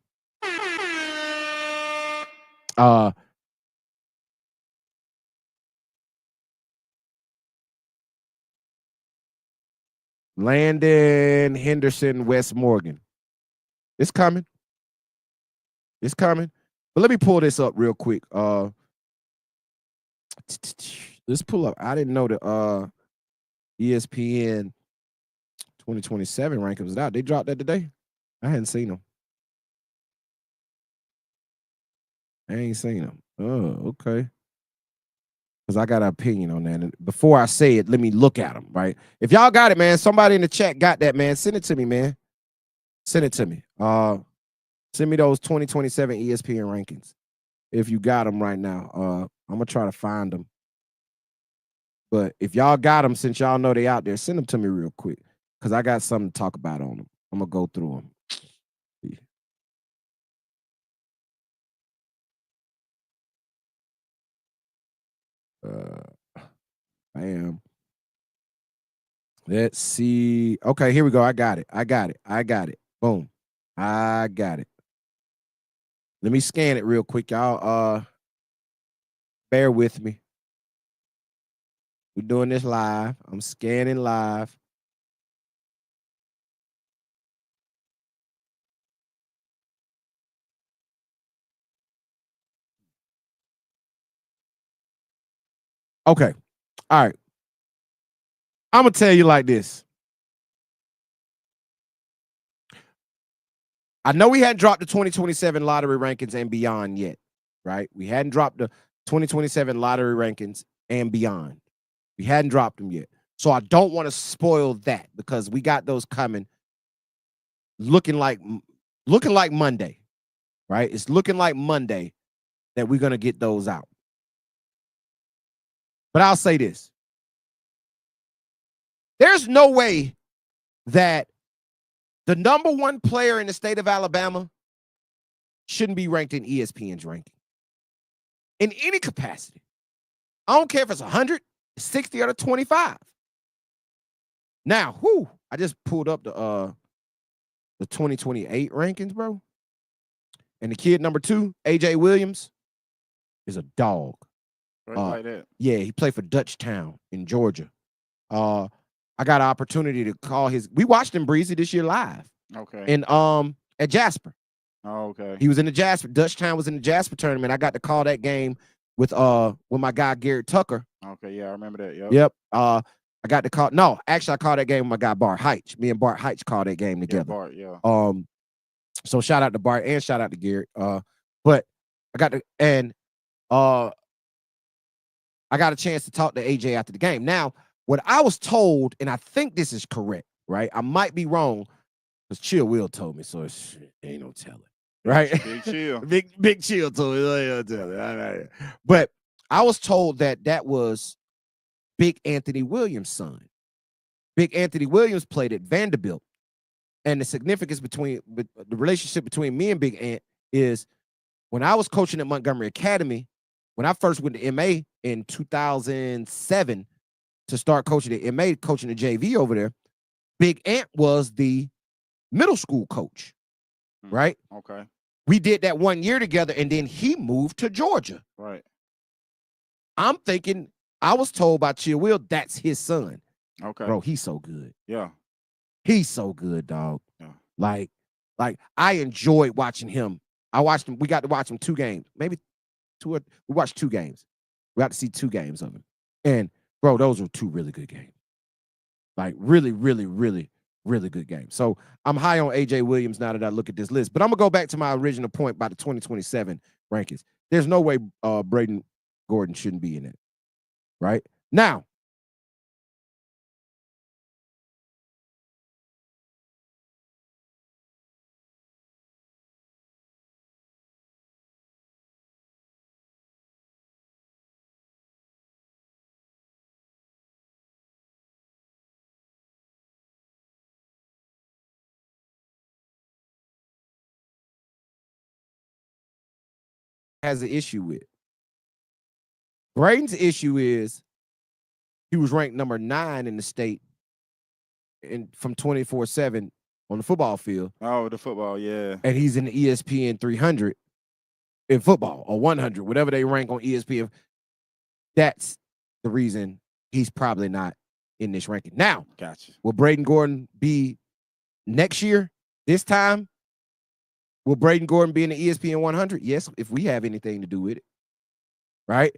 Landon Henderson, West Morgan. It's coming. It's coming. But let me pull this up real quick. Let's pull up. I didn't know the ESPN 2027 rankings was out. They dropped that today. I hadn't seen them. I ain't seen them. Oh, okay. Because I got an opinion on that. And before I say it, let me look at them, right? If y'all got it, man, somebody in the chat got that, man. Send it to me, man. Send it to me. Send me those 2027 ESPN rankings if you got them right now. I'm going to try to find them. But if y'all got them, since y'all know they out there, send them to me real quick because I got something to talk about on them. I'm going to go through them. I am. Let's see. Okay, here we go. I got it. Boom. I got it. Let me scan it real quick, y'all. Bear with me. We're doing this live. I'm scanning live. Okay. All right. I'm going to tell you like this. I know we hadn't dropped the 2027 lottery rankings and beyond yet, right? We hadn't dropped the 2027 lottery rankings and beyond. We hadn't dropped them yet. So I don't want to spoil that because we got those coming looking like Monday, right? It's looking like Monday that we're going to get those out. But I'll say this. There's no way that the number one player in the state of Alabama shouldn't be ranked in ESPN's ranking in any capacity. I don't care if it's 100, 60, or 25. Now, I just pulled up the the 2028 rankings, bro. And the kid number 2, AJ Williams, is a dog.
Right like that.
Yeah, he played for Dutchtown in Georgia. I got an opportunity to call his. We watched him Breezy this year live.
Okay.
And at Jasper.
Oh, okay.
He was in the Jasper. Dutchtown was in the Jasper tournament. I got to call that game with my guy Garrett Tucker.
Okay, yeah, I remember that. Yep.
Yep. I got to call. No, actually, I called that game with my guy Bart Heitch. Me and Bart Heitch called that game together.
Bart, yeah.
So shout out to Bart and shout out to Garrett. But I got to I got a chance to talk to AJ after the game. Now, what I was told, and I think this is correct, right? I might be wrong, because Chill Will told me, so it's ain't no telling, right?
Big Chill.
big Chill told me, ain't no telling. But I was told that was Big Anthony Williams' son. Big Anthony Williams played at Vanderbilt. And the significance between the relationship between me and Big Ant is when I was coaching at Montgomery Academy, when I first went to MA in 2007 to start coaching at MA, coaching the JV over there, Big Ant was the middle school coach, right?
Okay.
We did that 1 year together, and then he moved to Georgia.
Right.
I'm thinking, I was told by Chill Will that's his son.
Okay.
Bro, he's so good.
Yeah.
He's so good, dog.
Yeah.
Like I enjoyed watching him. I watched him. We got to watch him 2 games, maybe 2. We watched 2 games. We got to see 2 games of him. And bro, those were 2 really good games. Like really, really, really, really good games. So I'm high on AJ Williams now that I look at this list. But I'm gonna go back to my original point about the 2027 rankings. There's no way Braden Gordon shouldn't be in it. Right? Now, has an issue with. Braden's issue is he was ranked number 9 in the state from 24/7 on the football field.
Oh, the football, yeah.
And he's in the ESPN 300 in football, or 100, whatever they rank on ESPN. That's the reason he's probably not in this ranking. Now,
gotcha.
Will Braden Gordon be next year, this time? Will Braden Gordon be in the ESPN 100? Yes, if we have anything to do with it, right?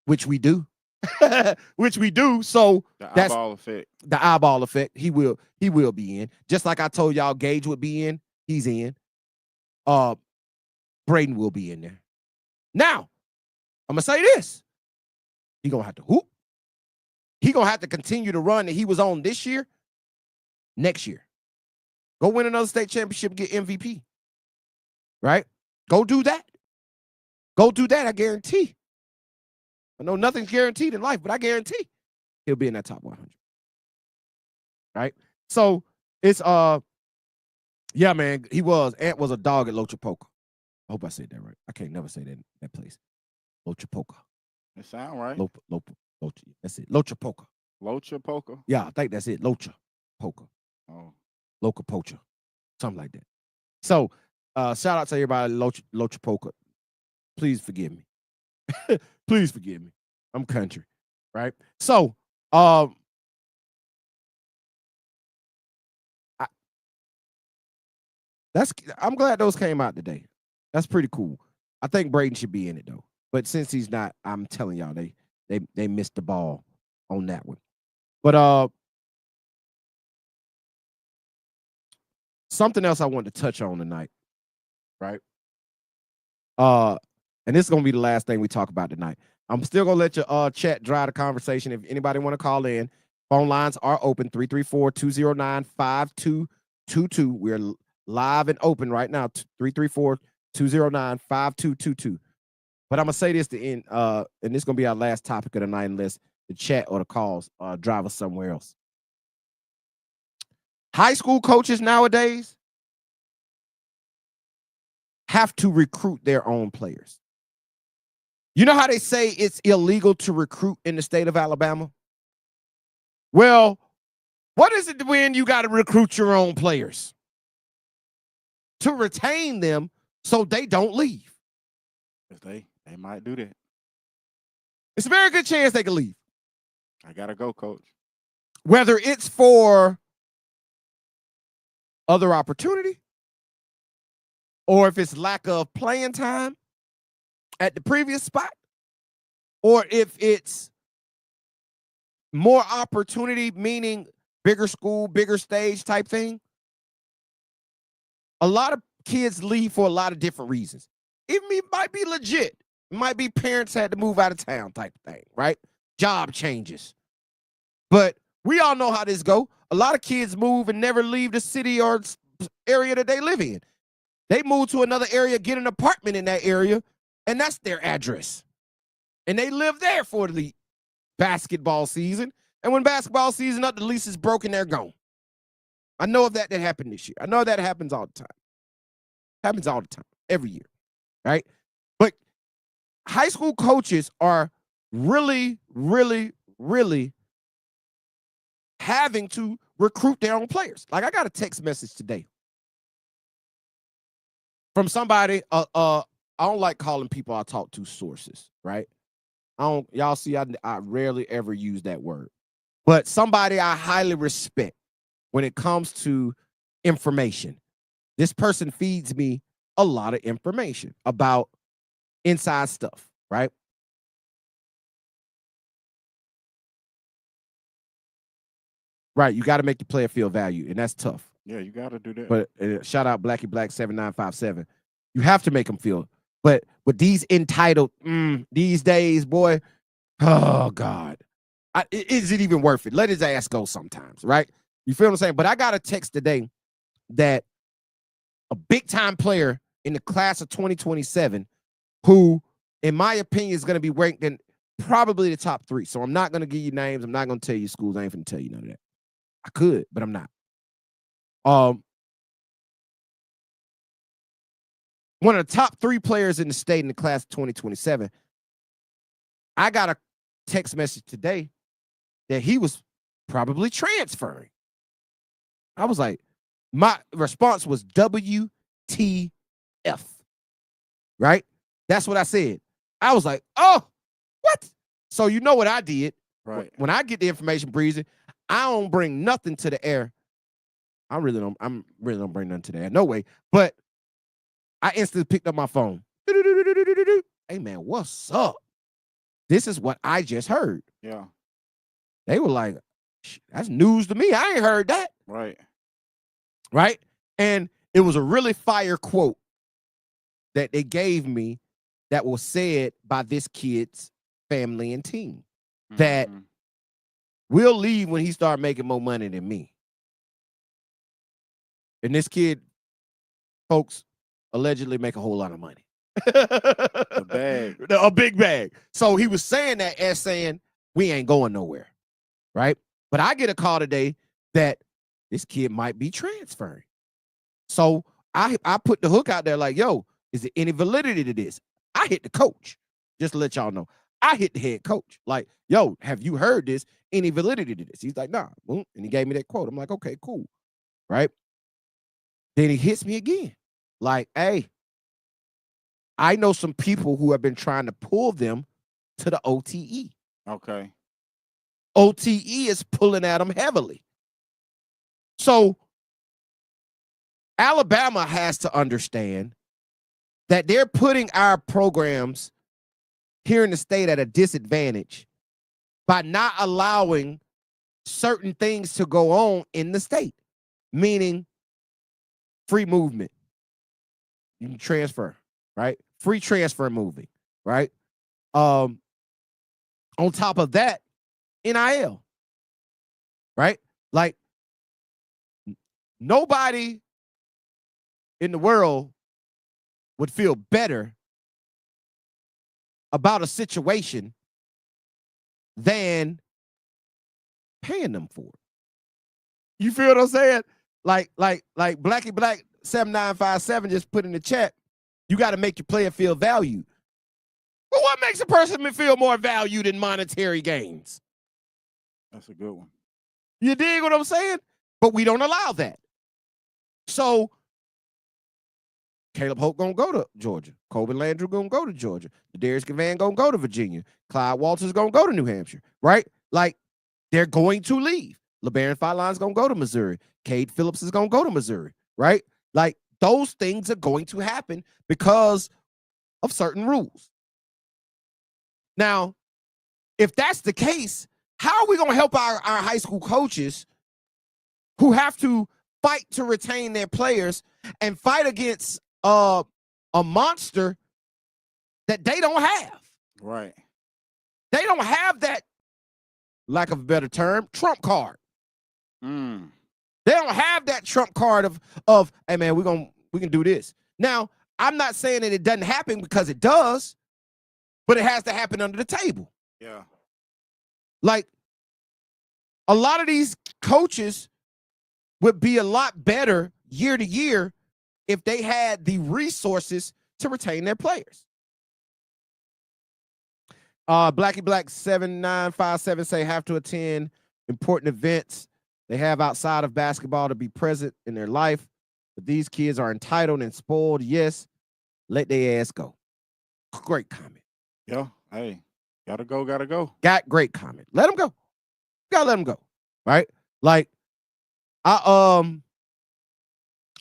Which we do. Which we do. So
the eyeball effect.
The eyeball effect. He will be in. Just like I told y'all Gage would be in, he's in. Braden will be in there. Now, I'm gonna say this. He gonna have to hoop. He gonna have to continue to run that he was on this year, next year. Go win another state championship, get MVP. Right? Go do that. Go do that, I guarantee. I know nothing's guaranteed in life, but I guarantee he'll be in that top 100. Right? So it's yeah, man, Ant was a dog at Lochapoka. I hope I said that right. I can't never say that place. Lochapoka.
It sound right.
Locha. That's it. Lochapoka.
Lochapoka?
Yeah, I think that's it. Lochapoka.
Oh.
Lochapocha. Something like that. So shout out to everybody Lochapoka. Please forgive me. Please forgive me. I'm country. Right? So I'm glad those came out today. That's pretty cool. I think Braden should be in it though. But since he's not, I'm telling y'all they missed the ball on that one. But something else I wanted to touch on tonight, right? And this is gonna be the last thing we talk about tonight. I'm still gonna let your chat drive the conversation. If anybody want to call in, phone lines are open 334-209-5222. We're live and open right now. 334-209-5222. But I'm gonna say this to end, and this is gonna be our last topic of the night, unless the chat or the calls drive us somewhere else. High school coaches nowadays have to recruit their own players. You know how they say it's illegal to recruit in the state of Alabama? Well, what is it when you got to recruit your own players? to retain them so they don't leave.
They might do that.
It's a very good chance they can leave.
I gotta go, coach.
Whether it's for other opportunity or if it's lack of playing time at the previous spot, or if it's more opportunity, meaning bigger school, bigger stage type thing. A lot of kids leave for a lot of different reasons. It might be legit. It might be parents had to move out of town type of thing, right? Job changes. But we all know how this go. A lot of kids move and never leave the city or area that they live in. They move to another area, get an apartment in that area, and that's their address. And they live there for the basketball season. And when basketball season up, the lease is broken, they're gone. I know of that happened this year. I know that happens all the time. Happens all the time, every year, right? But high school coaches are really, really, really having to recruit their own players. Like, I got a text message today from somebody. I don't like calling people I talk to sources, right? Y'all see, I rarely ever use that word. But somebody I highly respect when it comes to information. This person feeds me a lot of information about inside stuff, right? Right, you got to make your player feel valued, and that's tough.
Yeah, you got to do that.
But shout out Blackie Black 7957. You have to make them feel. But with these entitled these days, boy, oh God, is it even worth it? Let his ass go sometimes, right? You feel what I'm saying? But I got a text today that a big time player in the class of 2027, who, in my opinion, is going to be ranked in probably the top 3. So I'm not going to give you names. I'm not going to tell you schools. I ain't going to tell you none of that. I could, but I'm not. One of the top 3 players in the state in the class of 2027. I got a text message today that he was probably transferring. I was like, my response was WTF, right? That's what I said. I was like, oh, what? So you know what I did?
Right.
When I get the information, Breezy, I don't bring nothing to the air. I really don't bring nothing to the air. No way. But I instantly picked up my phone. Hey, man, what's up? This is what I just heard.
Yeah.
They were like, that's news to me. I ain't heard that.
Right.
Right? And it was a really fire quote that they gave me that was said by this kid's family and team. That we'll leave when he start making more money than me. And this kid, folks, allegedly make a whole lot of money.
A bag.
A big bag. So he was saying that as saying, we ain't going nowhere. Right? But I get a call today that this kid might be transferring. So I put the hook out there like, yo, is there any validity to this? I hit the coach, just to let y'all know. I hit the head coach. Like, yo, have you heard this? Any validity to this? He's like, nah. And he gave me that quote. I'm like, okay, cool. Right? Then he hits me again. Like, hey, I know some people who have been trying to pull them to the OTE.
Okay.
OTE is pulling at them heavily. So Alabama has to understand that they're putting our programs here in the state at a disadvantage by not allowing certain things to go on in the state, meaning free movement. You can transfer, right? Free transfer moving, right? On top of that, NIL, right? Like, nobody in the world would feel better about a situation than paying them for it. You feel what I'm saying? Like Blackie Black 7957 just put in the chat, you got to make your player feel valued. Well, what makes a person feel more valued in monetary gains?
That's a good one.
You dig what I'm saying? But we don't allow that. So Caleb Hope gonna go to Georgia. Coben Landry gonna go to Georgia. Darius Gavan gonna go to Virginia. Clyde Walters gonna go to New Hampshire, right? Like, they're going to leave. LeBaron Fightline's gonna go to Missouri. Cade Phillips is gonna go to Missouri, right? Like, those things are going to happen because of certain rules. Now, if that's the case, how are we gonna help our high school coaches who have to fight to retain their players and fight against a monster that they don't have?
Right.
They don't have that, lack of a better term, trump card. They don't have that trump card of hey man, we can do this. Now, I'm not saying that it doesn't happen, because it does, but it has to happen under the table.
Yeah.
Like, a lot of these coaches would be a lot better year to year if they had the resources to retain their players. Blackie Black 7957 say have to attend important events they have outside of basketball to be present in their life. But these kids are entitled and spoiled. Yes, let their ass go. Great comment.
Yeah. Hey, gotta go.
Great comment. Let them go. Gotta let them go. Right? Like, I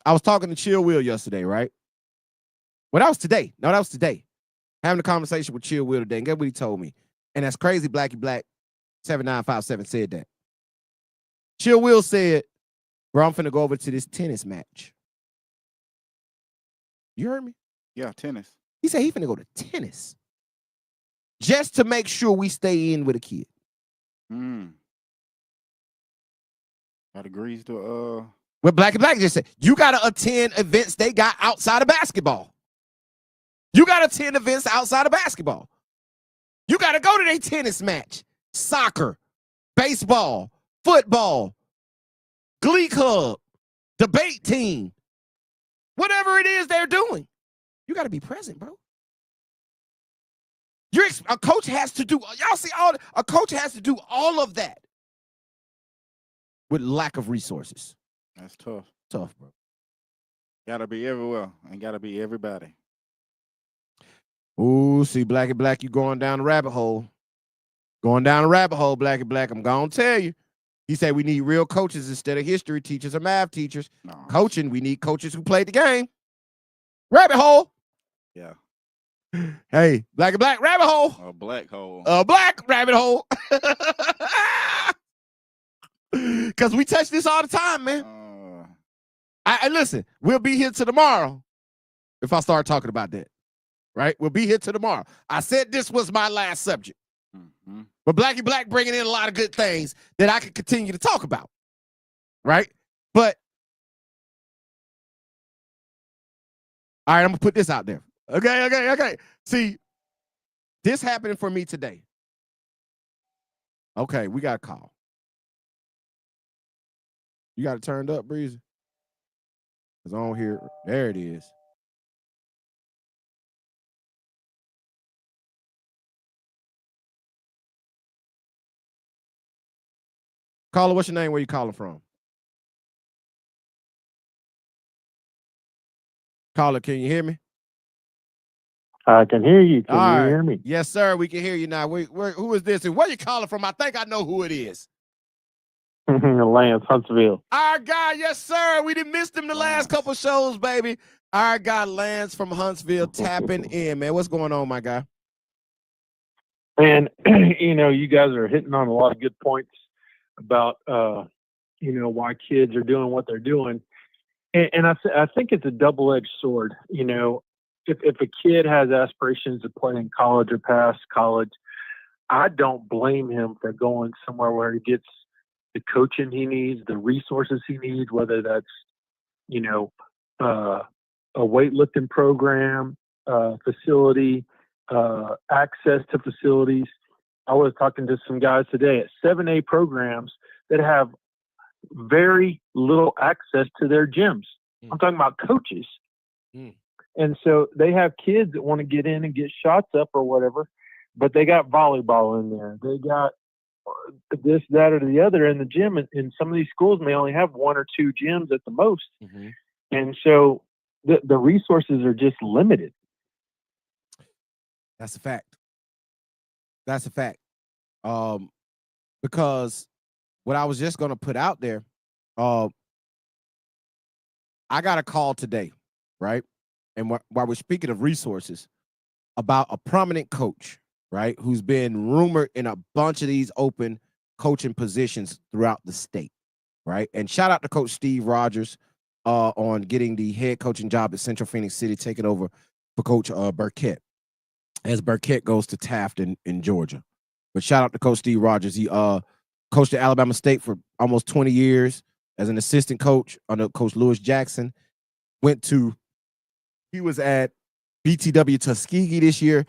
was talking to Chill Will yesterday, right? Well, that was today. No, that was today. Having a conversation with Chill Will today, and guess what he told me? And that's crazy. Blackie Black 7957 said that. Chill Will said, bro, I'm finna go over to this tennis match. You heard me?
Yeah, tennis.
He said he finna go to tennis just to make sure we stay in with a kid.
That agrees to
What Blackie Black just said. You gotta attend events they got outside of basketball. You gotta attend events outside of basketball. You gotta go to their tennis match, soccer, baseball, football, glee club, debate team, whatever it is they're doing. You gotta be present, bro. A coach has to do, y'all see a coach has to do all of that with lack of resources.
That's tough.
Tough, bro.
Gotta be everywhere and gotta be everybody.
Ooh, see, Blackie Black, you going down the rabbit hole. Going down the rabbit hole, Blackie Black. I'm gonna tell you. He said we need real coaches instead of history teachers or math teachers.
No.
Coaching, we need coaches who played the game. Rabbit hole.
Yeah.
Hey, Blackie Black, rabbit hole.
A black hole.
A black rabbit hole. Because we touch this all the time, man. I listen, we'll be here till tomorrow if I start talking about that. Right? We'll be here till tomorrow. I said this was my last subject. But Blackie Black bringing in a lot of good things that I can continue to talk about. Right? But, all right, I'm going to put this out there. Okay. See, this happened for me today. Okay, we got a call. You got it turned up, Breezy? Because I don't hear. There it is. Caller, what's your name? Where you calling from? Caller, can you hear me?
I can hear you. Can
All
you
right.
hear me?
Yes, sir. We can hear you now. Who is this? And where you calling from? I think I know who it is.
Lance, Huntsville.
Our guy, yes, sir. We didn't miss him the last couple shows, baby. Our guy, Lance from Huntsville, tapping in, man. What's going on, my guy?
And, you guys are hitting on a lot of good points about, why kids are doing what they're doing. And I think it's a double-edged sword. If a kid has aspirations to play in college or past college, I don't blame him for going somewhere where he gets the coaching he needs, the resources he needs, whether that's, a weightlifting program, facility, access to facilities. I was talking to some guys today at 7A programs that have very little access to their gyms. I'm talking about coaches. And so they have kids that want to get in and get shots up or whatever, but they got volleyball in there. They got this, that, or the other in the gym. And some of these schools may only have one or two gyms at the most. And so the resources are just limited.
That's a fact. That's a fact. Because what I was just going to put out there, I got a call today, right? And while we're speaking of resources, about a prominent coach, right, who's been rumored in a bunch of these open coaching positions throughout the state, right? And shout out to Coach Steve Rogers on getting the head coaching job at Central Phoenix City, taking over for Coach Burkett, as Burkett goes to Taft in Georgia. But shout out to Coach Steve Rogers. He coached at Alabama State for almost 20 years as an assistant coach under Coach Lewis Jackson. He was at BTW Tuskegee this year,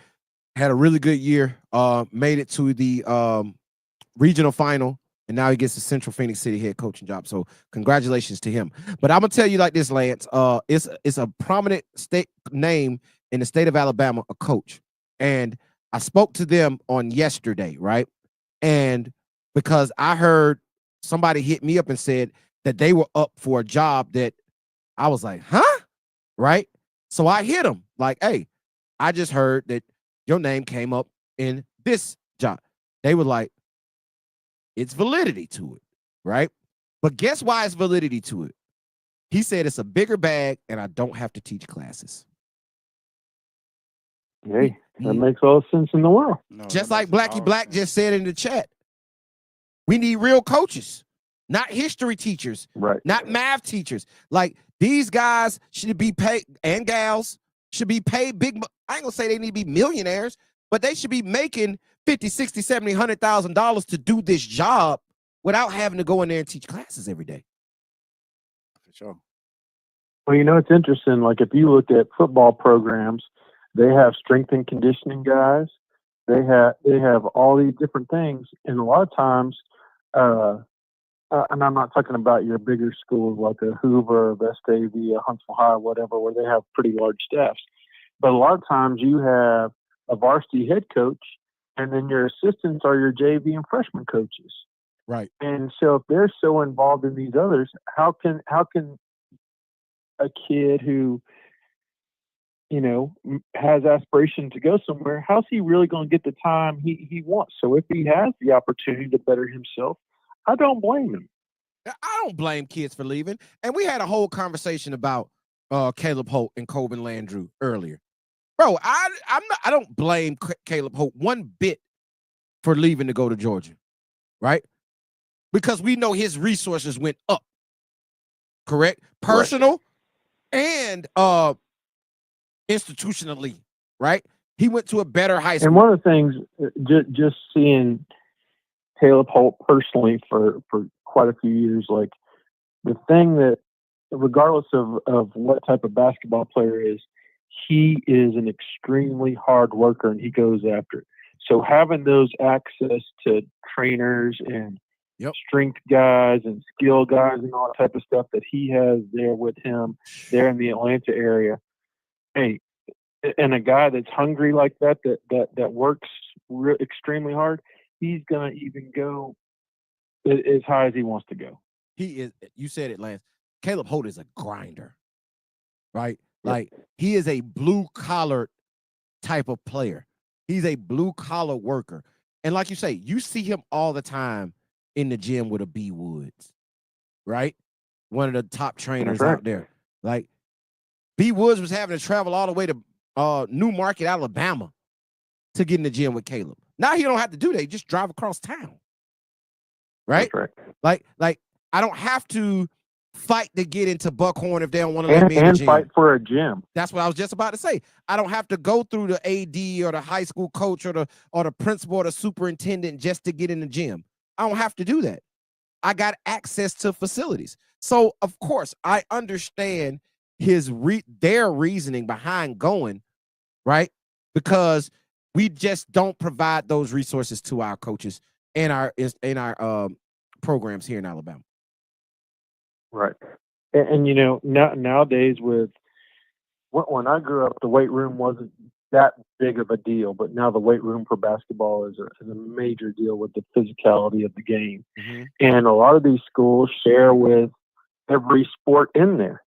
had a really good year, made it to the regional final, and now he gets the Central Phoenix City head coaching job. So congratulations to him. But I'm gonna tell you like this, Lance. It's a prominent state name in the state of Alabama, a coach. And I spoke to them on yesterday, right? And because I heard somebody hit me up and said that they were up for a job that I was like, huh? Right? So I hit them like, hey, I just heard that your name came up in this job. They were like, it's validity to it, right? But guess why it's validity to it? He said it's a bigger bag and I don't have to teach classes.
Hey, that makes all the sense in the world.
No,
Just
that
like
makes
Blackie
all
Black
sense.
just said in the chat. We need real coaches, not history teachers,
Right.
not math teachers. Like these guys should be paid, and gals should be paid big. I ain't gonna say they need to be millionaires, but they should be making 50, 60, 70, $100,000 to do this job without having to go in there and teach classes every day.
For sure.
Well, you know, it's interesting. Like if you look at football programs, they have strength and conditioning guys. They have all these different things, and a lot of times, and I'm not talking about your bigger schools like a Hoover, Vestavia, Huntsville High, whatever, where they have pretty large staffs. But a lot of times you have a varsity head coach, and then your assistants are your JV and freshman coaches.
Right.
And so if they're so involved in these others, how can a kid who, you know, has aspiration to go somewhere, how's he really going to get the time he wants? So if he has the opportunity to better himself, I don't blame him.
I don't blame kids for leaving. And we had a whole conversation about Caleb Holt and Coben Landrew earlier. Bro, I don't blame Caleb Holt one bit for leaving to go to Georgia, right? Because we know his resources went up. Correct? Personal and institutionally, right? He went to a better high school.
And one of the things, just seeing Caleb Holt personally for quite a few years, like the thing that, regardless of what type of basketball player is, he is an extremely hard worker and he goes after it. So having those access to trainers and strength guys and skill guys and all that type of stuff that he has there with him there in the Atlanta area, hey, and a guy that's hungry like that works extremely hard, he's gonna even go as high as he wants to go.
He is. You said it, Lance. Caleb Holt is a grinder, right? Like he is a blue collar type of player. He's a blue collar worker, and like you say, you see him all the time in the gym with a B Woods, right? One of the top trainers out there. Like B Woods was having to travel all the way to New Market, Alabama, to get in the gym with Caleb. Now he don't have to do that; he just drive across town, right?
That's right.
Like I don't have to fight to get into Buckhorn if they don't want to let me in the gym.
Fight for a gym.
That's what I was just about to say. I don't have to go through the AD or the high school coach or the principal or the superintendent just to get in the gym. I don't have to do that. I got access to facilities. So of course I understand their reasoning behind going, right? Because we just don't provide those resources to our coaches and our programs here in Alabama.
Right. And you know, nowadays when I grew up, the weight room wasn't that big of a deal, but now the weight room for basketball is a major deal with the physicality of the game. Mm-hmm. And a lot of these schools share with every sport in there.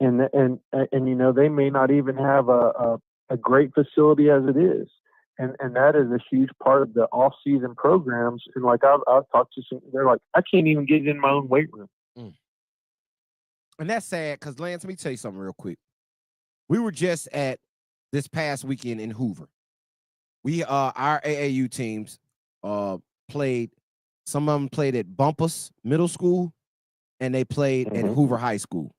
and you know, they may not even have a great facility as it is. And that is a huge part of the off-season programs. And like I've talked to some, they're like, I can't even get in my own weight room.
And that's sad because, Lance, let me tell you something real quick. We were just at this past weekend in Hoover. We our AAU teams played. Some of them played at Bumpus Middle School, and they played at Hoover High School.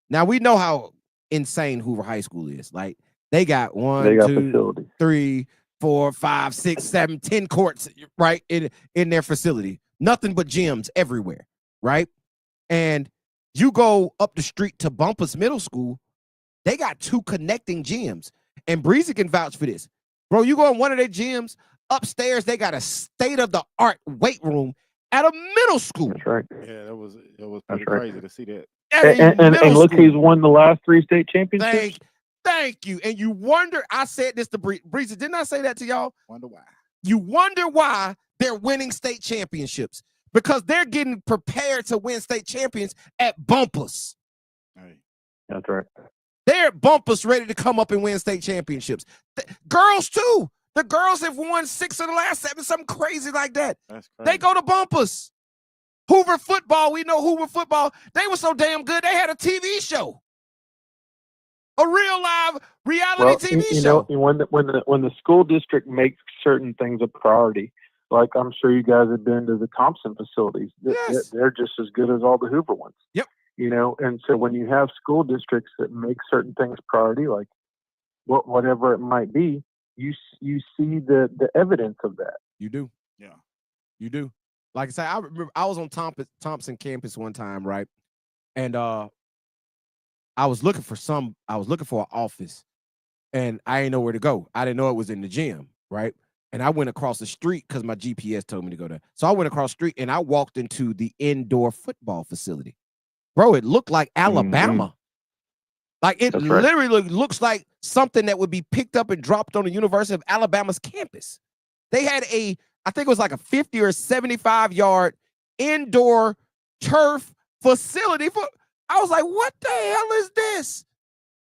Now we know how insane Hoover High School is. Like they got two,
facilities.
3, 4, 5, 6, 7, 10 courts right in their facility. Nothing but gyms everywhere, right? And you go up the street to Bumpus Middle School, they got 2 connecting gyms. And Breezy can vouch for this. Bro, you go in one of their gyms, upstairs, they got a state-of-the-art weight room at a middle school.
That's right.
Yeah, it was pretty crazy to see that.
And look who's won the last 3 state championships.
Thank you. And you wonder, I said this to Breezy, didn't I say that to y'all?
Wonder why.
You wonder why they're winning state championships. Because they're getting prepared to win state champions at Bumpus.
Hey.
That's right.
They're at Bumpus ready to come up and win state championships. Girls, too. The girls have won 6 of the last 7, something crazy like that.
That's crazy.
They go to Bumpus. Hoover football, we know Hoover football. They were so damn good, they had a TV show. A real live reality TV show.
You know, when the school district makes certain things a priority, like I'm sure you guys have been to the Thompson facilities.
Yes.
They're just as good as all the Hoover ones.
Yep.
You know, and so when you have school districts that make certain things priority, like whatever it might be, you see the evidence of that.
You do.
Yeah.
You do. Like I said, I remember I was on Thompson campus one time, right? And I was looking for an office, and I didn't know where to go. I didn't know it was in the gym, right? And I went across the street because my GPS told me to go there. So I went across the street and I walked into the indoor football facility. Bro, it looked like Alabama.
Mm-hmm.
Like it literally looks like something that would be picked up and dropped on the University of Alabama's campus. They had I think it was like a 50 or 75-yard indoor turf facility. I was like, what the hell is this?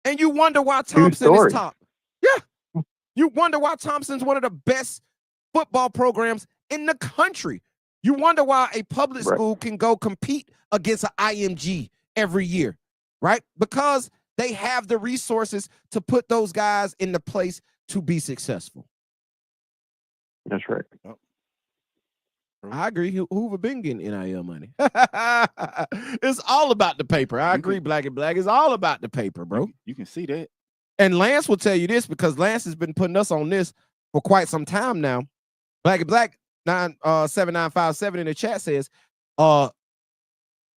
And you wonder why Thompson is top. Yeah. You wonder why Thompson's one of the best football programs in the country. You wonder why a public school can go compete against an IMG every year, right? Because they have the resources to put those guys in the place to be successful.
That's right.
Yep.
I agree. Hoover been getting NIL money. It's all about the paper. I agree, Black and Black. It's all about the paper, bro.
You can see that.
And Lance will tell you this because Lance has been putting us on this for quite some time now. Black and Black 7957 in the chat says,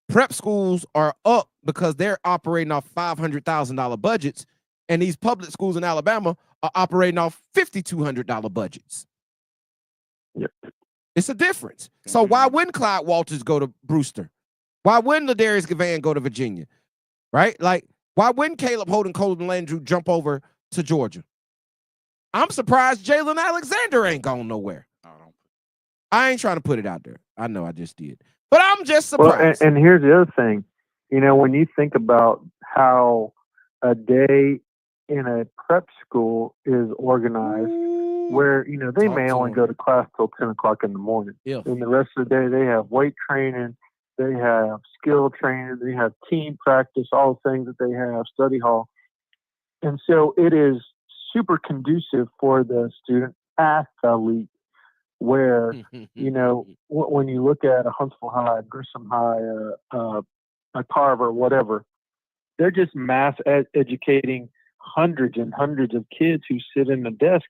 prep schools are up because they're operating off $500,000 budgets, and these public schools in Alabama are operating off $5,200 budgets.
Yep.
It's a difference. So why wouldn't Clyde Walters go to Brewster? Why wouldn't Ladarius Gavan go to Virginia? Right? Like, why wouldn't Caleb Holden, Colton Landrew jump over to Georgia? I'm surprised Jalen Alexander ain't gone nowhere. I ain't trying to put it out there. I know I just did. But I'm just surprised.
Well, and here's the other thing. You know, when you think about how a day in a prep school is organized, where, you know, they may only go to class till 10 o'clock in the morning.
Yeah.
And the rest of the day, they have weight training, they have skill training, they have team practice, all the things that they have, study hall. And so it is super conducive for the student athlete, where, you know, when you look at a Huntsville High, Grissom High, a Carver, whatever, they're just mass educating hundreds and hundreds of kids who sit in the desk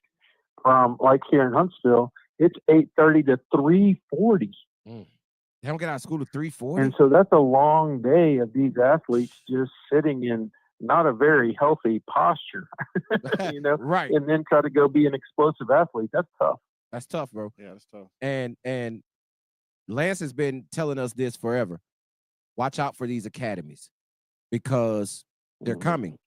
from, like here in Huntsville, it's 8:30 to 3:40.
They don't get out of school at 3:40.
And so that's a long day of these athletes just sitting in not a very healthy posture, you know,
right?
And then try to go be an explosive athlete. That's tough.
That's tough, bro.
Yeah, that's tough.
And Lance has been telling us this forever. Watch out for these academies because they're coming.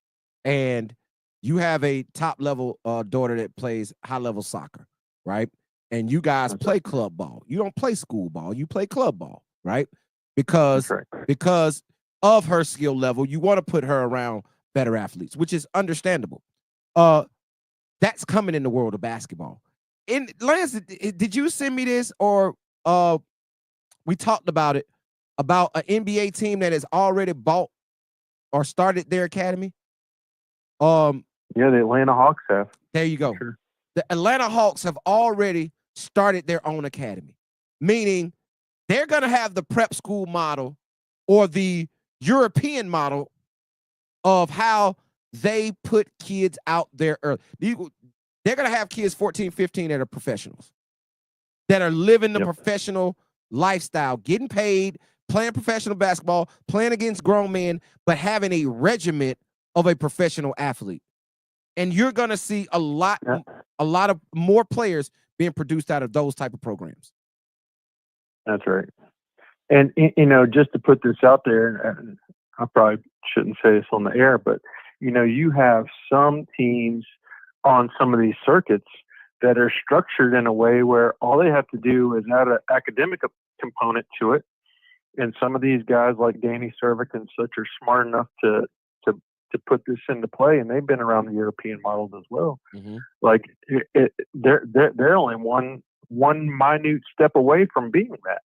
And you have a top level daughter that plays high level soccer, right? And you guys play club ball. You don't play school ball. You play club ball, right? Because of her skill level, you want to put her around better athletes, which is understandable. That's coming in the world of basketball. And Lance, did you send me this, or we talked about it, about an NBA team that has already bought or started their academy?
Yeah, the Atlanta Hawks have.
There you go.
Sure.
The Atlanta Hawks have already started their own academy, meaning they're going to have the prep school model or the European model of how they put kids out there early. They're going to have kids 14, 15 that are professionals, that are living the professional lifestyle, getting paid, playing professional basketball, playing against grown men, but having a regiment of a professional athlete. And you're going to see a lot of more players being produced out of those type of programs.
That's right. And, you know, just to put this out there, and I probably shouldn't say this on the air, but, you know, you have some teams on some of these circuits that are structured in a way where all they have to do is add an academic component to it. And some of these guys like Danny Cervic and such are smart enough to put this into play, and they've been around the European models as well.
Mm-hmm.
Like they're only one minute step away from being that.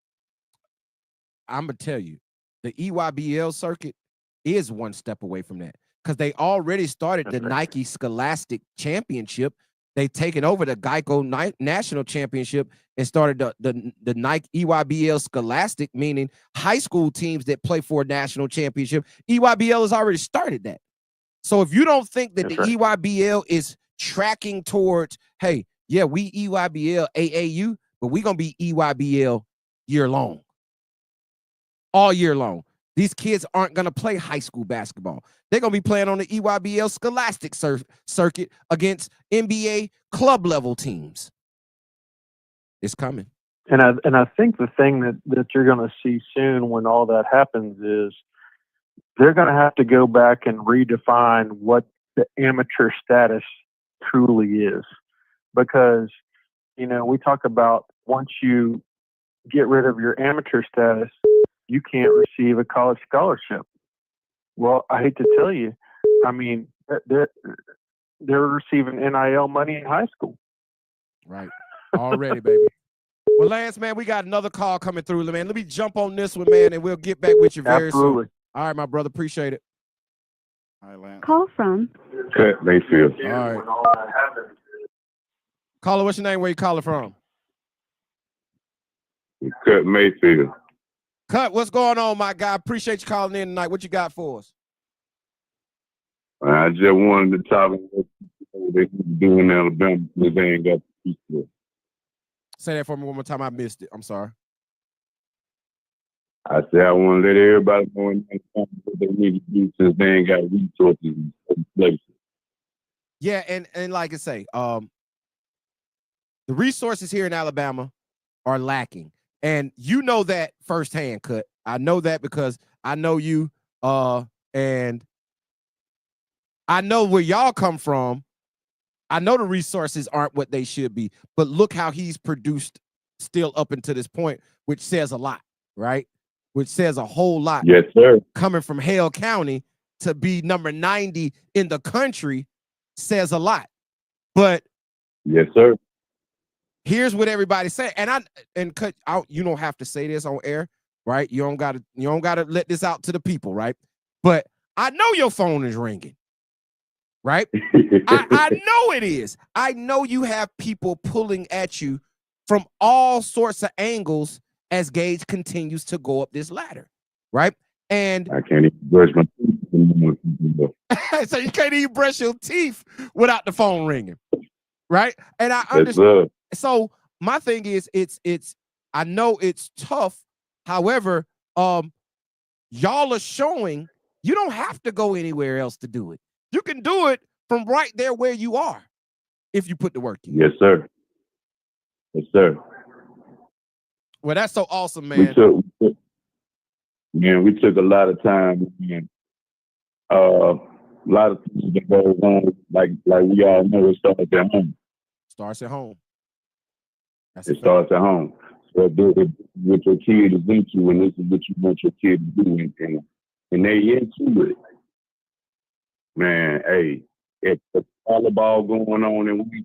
I'm gonna tell you, the EYBL circuit is one step away from that, because they already started the Nike Scholastic Championship. They've taken over the Geico National Championship and started the Nike EYBL Scholastic, meaning high school teams that play for a national championship. EYBL has already started that. So if you don't think that EYBL is tracking towards, hey, yeah, we EYBL AAU, but we're going to be EYBL year long, all year long. These kids aren't going to play high school basketball. They're going to be playing on the EYBL Scholastic circuit against NBA club level teams. It's coming.
And I think the thing that you're going to see soon when all that happens is they're going to have to go back and redefine what the amateur status truly is. Because, you know, we talk about once you get rid of your amateur status, you can't receive a college scholarship. Well, I hate to tell you, I mean, they're receiving NIL money in high school.
Right. Already, baby. Well, Lance, man, we got another call coming through, man. Let me jump on this one, man, and we'll get back with you very soon. All right, my brother. Appreciate it.
All right, Lance.
Call from
Cut Mayfield.
All right. Caller, what's your name? Where you calling from?
Cut Mayfield.
Cut, what's going on, my guy? Appreciate you calling in tonight. What you got for us?
I just wanted to talk about what they do in Alabama because they ain't got the people.
Say that for me one more time. I missed it. I'm sorry.
I said I want to let everybody know in Alabama what they need to do since they ain't got resources in certain places.
Yeah, and like I say, the resources here in Alabama are lacking. And you know that firsthand, Cut. I know that because I know you, and I know where y'all come from. I know the resources aren't what they should be, but look how he's produced still up until this point, which says a lot, right? Which says a whole lot.
Yes, sir.
Coming from Hale County to be number 90 in the country says a lot. But
yes, sir.
Here's what everybody's saying, and Cut out. You don't have to say this on air, right? You don't gotta let this out to the people, right? But I know your phone is ringing, right? I know it is. I know you have people pulling at you from all sorts of angles as Gage continues to go up this ladder, right? And
I can't even brush my teeth.
so you can't even brush your teeth without the phone ringing, right? And I understand. So my thing is, it's I know it's tough. However, y'all are showing you don't have to go anywhere else to do it. You can do it from right there where you are if you put the work in.
Yes, sir. Yes, sir.
Well, that's so awesome, man.
We took a lot of time, and a lot of things that goes on, like we all know, it starts at home.
Starts at home.
It starts at home. So do it what your kid is into, and this is what you want your kid to do. And and they into it. Man, hey, if the volleyball going on and we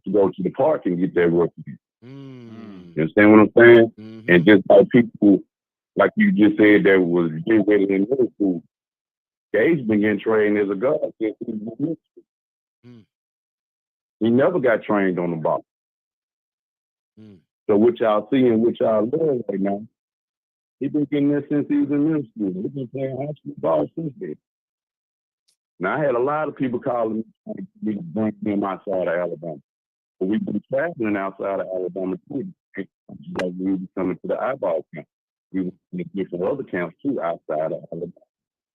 to go to the park and get that work. You understand what I'm saying?
Mm-hmm.
And just like people, like you just said, that was getting ready in middle school. Gage been getting trained as a guard since he was in middle school. He never got trained on the ball. So what y'all see and what y'all learn right now, he been getting this since he was in middle school. He's been playing high school ball since then. Now, I had a lot of people calling me to bring him outside of Alabama. But we've been traveling outside of Alabama too. Like we were coming to the iBall camp. We were in different other camps too outside of Alabama.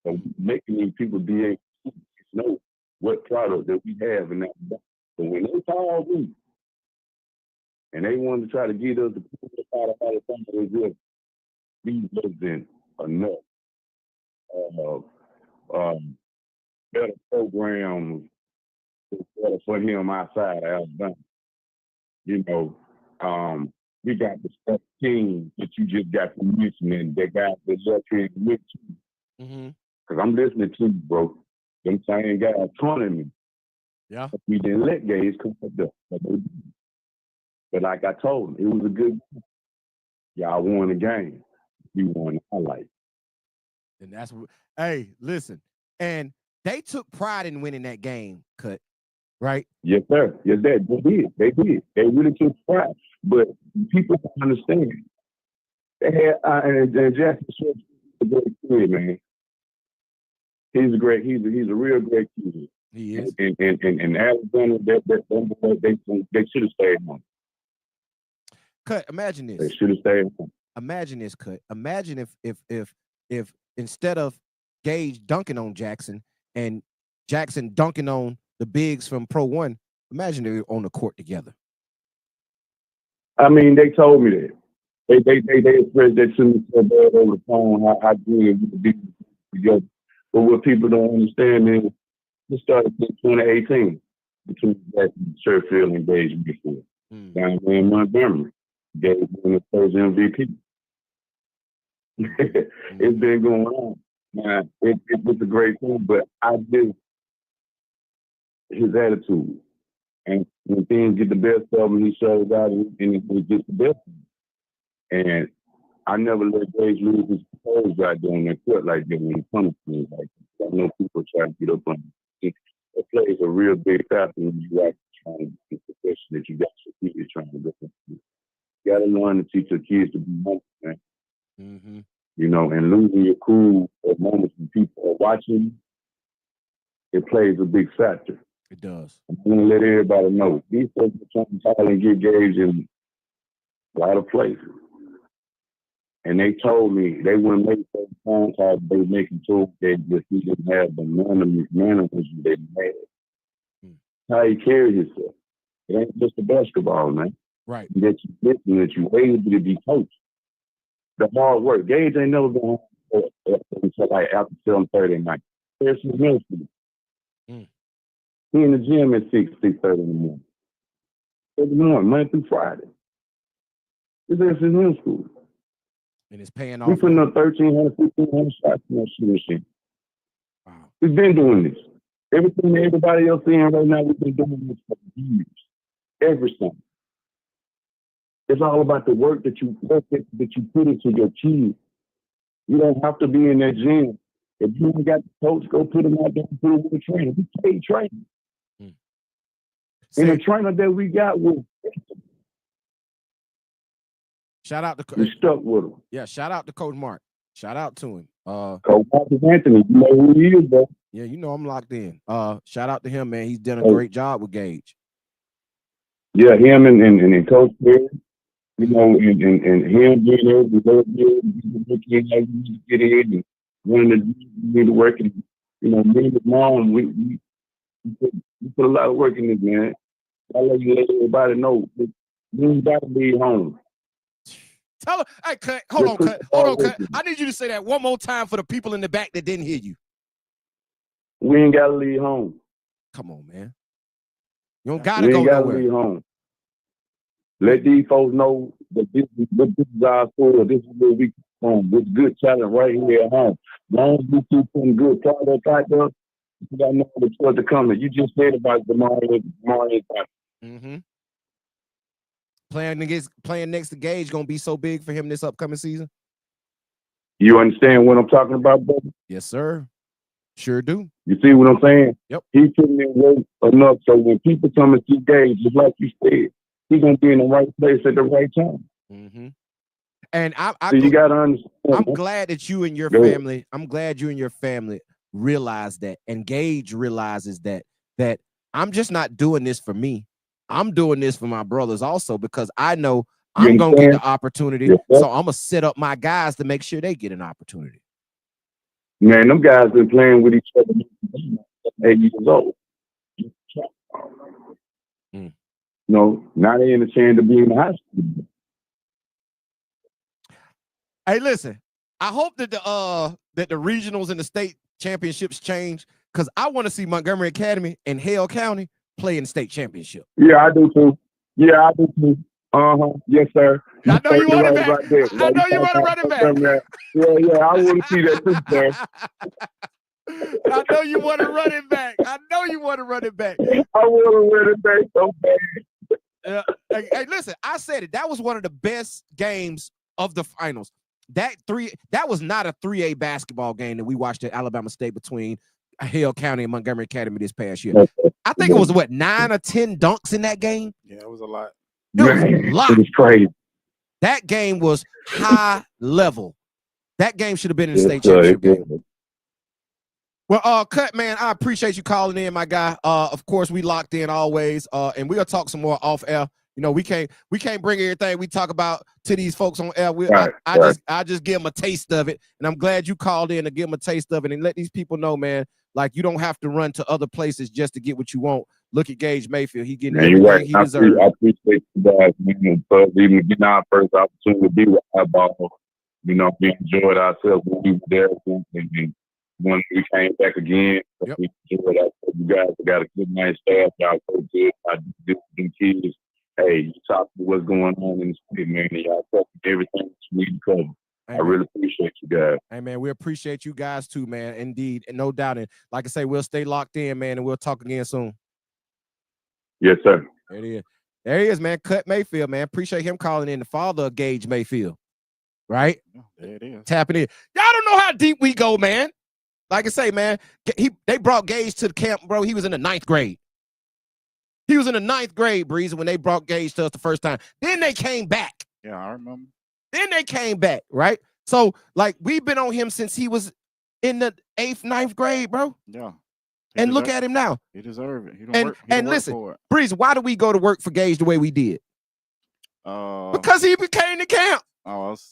So making these people be able to know what product that we have in that. So when they called me and they wanted to try to get us to put it out of Alabama, it just these wasn't enough. Better programs for him outside of Alabama. You know, we got the stuff team that you just got to mentioning that got the lucky with you. Because I'm listening to you, bro. Them same guys taunting me.
Yeah.
We didn't let Gage come up there. But like I told him, it was a good game. Y'all won the game. You won the highlight.
And that's what, hey, listen. And they took pride in winning that game, Cut. Right?
Yes, sir. Yes, they did. They did. They really took pride. But people don't understand. They had and Jackson Schwartz is a great kid, man. He's a real great kid.
He is.
And Alabama, they should have stayed home.
Cut, imagine this.
They should have stayed home.
Imagine this, Cut. Imagine if instead of Gage dunking on Jackson and Jackson dunking on the bigs from Pro 1, imagine they were on the court together.
I mean, they told me that. They expressed that to me so bad over the phone how good we would be together. But what people don't understand is it started in 2018 between Jackson, Sherfield, and Gage before. Down there in Montgomery. Gage won the first MVP. It's been going on. Man, it was a great thing, but I just his attitude. And when things get the best of him, he shows out and it gets the best of him. And I never let Gage lose his composure out there on that court like that when he comes to me. Like I know people try to get up on it. It plays a real big factor when you actually trying to get the profession that you got your kids trying to get into. You got to learn to teach your kids to be humble, man. You know, and losing your cool at moments when people are watching, it plays a big factor.
It does.
I'm going to let everybody know. These folks are trying to try and get Gage in a lot of places. And they told me they wouldn't make certain phone calls, they were making sure that he didn't have the mannerisms they had. How he carried himself. It ain't just a basketball, man.
Right.
That you listen, that you able to be coached. The hard work. Gage ain't never been home until like after 7:30 at night. There's some middle school. He in the gym at 6:30 in the morning. Every morning, Monday through Friday. This is his middle school.
And it's paying off.
We putting up 1,300, 1,500 shots in that shooting machine.
Wow.
We've been doing this. Everything that everybody else seeing right now, we've been doing this for years. Every summer. It's all about the work that you put into your kids. You don't have to be in that gym. If you ain't got the coach, go put them out there and put them with a trainer. We paid training. And the trainer that we got was
shout out to
we stuck with him.
Yeah, shout out to Coach Mark. Shout out to him.
Coach Marcus Anthony, you know who he is, bro.
Yeah, you know I'm locked in. Shout out to him, man. He's done a great job with Gage.
Yeah, him and Coach Perry, you know, and him being able to go there and get in and running the work and you know, me and his mom, we put a lot of work in this, man. I let everybody know you ain't got to be home.
Tell her, hey, Cut, hold on, Cut. I need you to say that one more time for the people in the back that didn't hear you.
We ain't got to leave home.
Come on, man. You don't got to go
We ain't got to
nowhere.
leave home. Let these folks know that this is our school. This is where we with good talent right here at home. As long as we keep some good product out there, you got no other choice to come. You just said about Mario.
Mm-hmm. Playing next to Gage gonna be so big for him this upcoming season.
You understand what I'm talking about, brother?
Yes, sir. Sure do.
You see what I'm saying?
Yep.
He's putting in work enough so when people come and see Gage, just like you said, he's gonna be in the right place at the right time.
Mm-hmm. And
so you gotta understand.
I'm glad that you and your family. I'm glad you and your family realize that, and Gage realizes that I'm just not doing this for me. I'm doing this for my brothers also, because I know I'm gonna get the opportunity.
Yes,
so I'm gonna set up my guys to make sure they get an opportunity.
Man, them guys been playing with each other 8 years old. No, now they in the chance to be in the high school.
Hey, listen, I hope that the regionals and the state championships change, because I want to see Montgomery Academy and Hale County play in the state championship.
Yeah, I do too. Yes, sir.
I know you want it back.
Right there.
I know you want to run it back.
Yeah, I want to see that too, sir.
I know you want to run it back. I want to run it back
so bad.
Hey, listen, I said it. That was one of the best games of the finals. That was not a 3A basketball game that we watched at Alabama State between Hale County and Montgomery Academy this past year. I think it was 9 or 10 dunks in that game.
Yeah, it was a lot.
It was a lot.
It was crazy.
That game was high level. That game should have been in the state championship game. Well, Cut, man, I appreciate you calling in, my guy. Of course, we locked in always, and we'll talk some more off air. You know, we can't bring everything we talk about to these folks on air. I just give them a taste of it, and I'm glad you called in to give them a taste of it and let these people know, man. Like, you don't have to run to other places just to get what you want. Look at Gage Mayfield; he getting everything he deserves.
I appreciate you guys, for even getting our first opportunity to be with iBall. You know, we enjoyed ourselves when we were there, and when we came back again, we enjoyed ourselves. You guys got a good nice staff. Y'all so good. I do them kids. Hey, you talk to what's going on in the city, man. Y'all talk to everything that you need to cover. I really appreciate you guys.
Hey, man, we appreciate you guys too, man. Indeed, and no doubt. And like I say, we'll stay locked in, man, and we'll talk again soon.
Yes, sir.
There he is. There he is, man. Cut Mayfield, man. Appreciate him calling in, the father of Gage Mayfield. Right?
There it is.
Tapping in. Y'all don't know how deep we go, man. Like I say, man, they brought Gage to the camp, bro. He was in the 9th grade. He was in the 9th grade, Breeze, when they brought Gage to us the first time. Then they came back.
Yeah, I remember.
Then they came back, right? So, like, we've been on him since he was in the 8th, 9th grade, bro.
Yeah.
And look at him now.
He deserves it. He don't work.
And listen, Breeze, why do we go to work for Gage the way we did? Because he became the camp.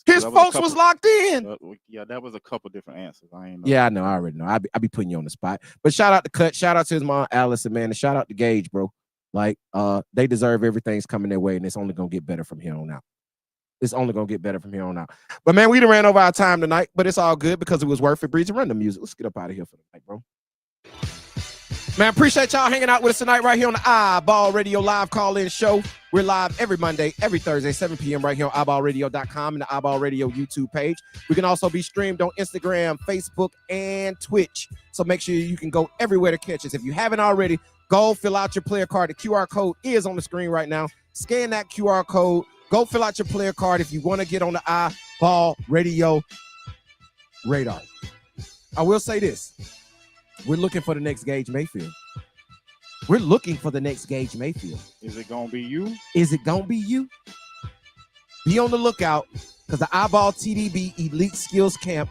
His folks was locked in.
Yeah, that was a couple different answers. I ain't know.
Yeah, I know. I already know. I be putting you on the spot. But shout out to Cut. Shout out to his mom, Allison, man. And shout out to Gage, bro. Like, they deserve everything's coming their way, and it's only gonna get better from here on out. It's only gonna get better from here on out. But man, we done ran over our time tonight, but it's all good because it was worth it. Breeze, run the music. Let's get up out of here for the night, bro. Man, appreciate y'all hanging out with us tonight right here on the iBall Radio live call-in show. We're live every Monday, every Thursday, 7 p.m. right here on iBallRadio.com and the iBall Radio YouTube page. We can also be streamed on Instagram, Facebook, and Twitch. So make sure you can go everywhere to catch us. If you haven't already, go fill out your player card. The QR code is on the screen right now. Scan that QR code. Go fill out your player card if you want to get on the iBall Radio radar. I will say this. We're looking for the next Gage Mayfield. We're looking for the next Gage Mayfield.
Is it going to be you?
Is it going to be you? Be on the lookout because the iBall TDB Elite Skills Camp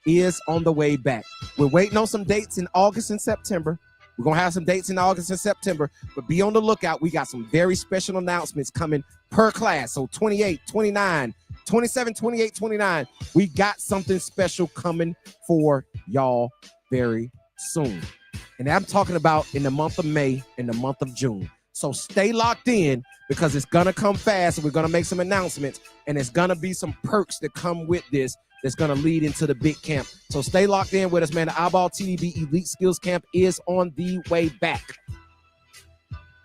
is on the way back. We're waiting on some dates in August and September. We're going to have some dates in August and September, but be on the lookout. We got some very special announcements coming per class. So 28, 29, 27, 28, 29. We got something special coming for y'all very soon. And I'm talking about in the month of May and the month of June. So stay locked in because it's going to come fast and we're going to make some announcements and there's going to be some perks that come with this that's going to lead into the big camp. So stay locked in with us, man. The iBall TDB Elite Skills Camp is on the way back.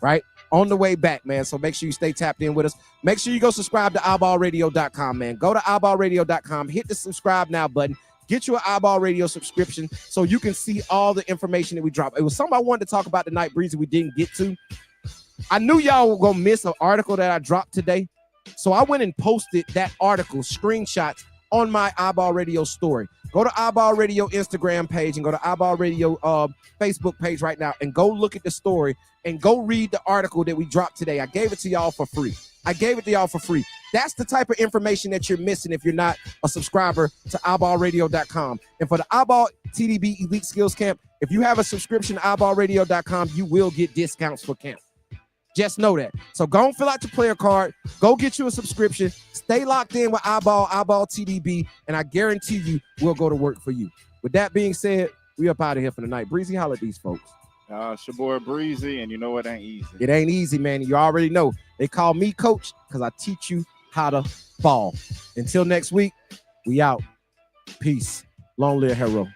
Right? on the way back, man. So make sure you stay tapped in with us. Make sure you go subscribe to iBallRadio.com, man. Go to iBallRadio.com, hit the subscribe now button. Get you an iBall Radio subscription so you can see all the information that we drop. It was something I wanted to talk about tonight, Breezy, we didn't get to. I knew y'all were going to miss an article that I dropped today. So I went and posted that article, screenshots, on my iBall Radio story. Go to iBall Radio Instagram page and go to iBall Radio Facebook page right now and go look at the story and go read the article that we dropped today. I gave it to y'all for free. That's the type of information that you're missing if you're not a subscriber to iBallRadio.com. And for the iBall TDB Elite Skills Camp, if you have a subscription to iBallRadio.com, you will get discounts for camp. Just know that. So go and fill out your player card. Go get you a subscription. Stay locked in with iBall TDB, and I guarantee you we'll go to work for you. With that being said, we up out of here for the night. Breezy, holla at these folks.
It's your boy Breezy, and you know it ain't easy.
It ain't easy, man. You already know. They call me coach because I teach you how to ball. Until next week, we out. Peace. Long live Hero.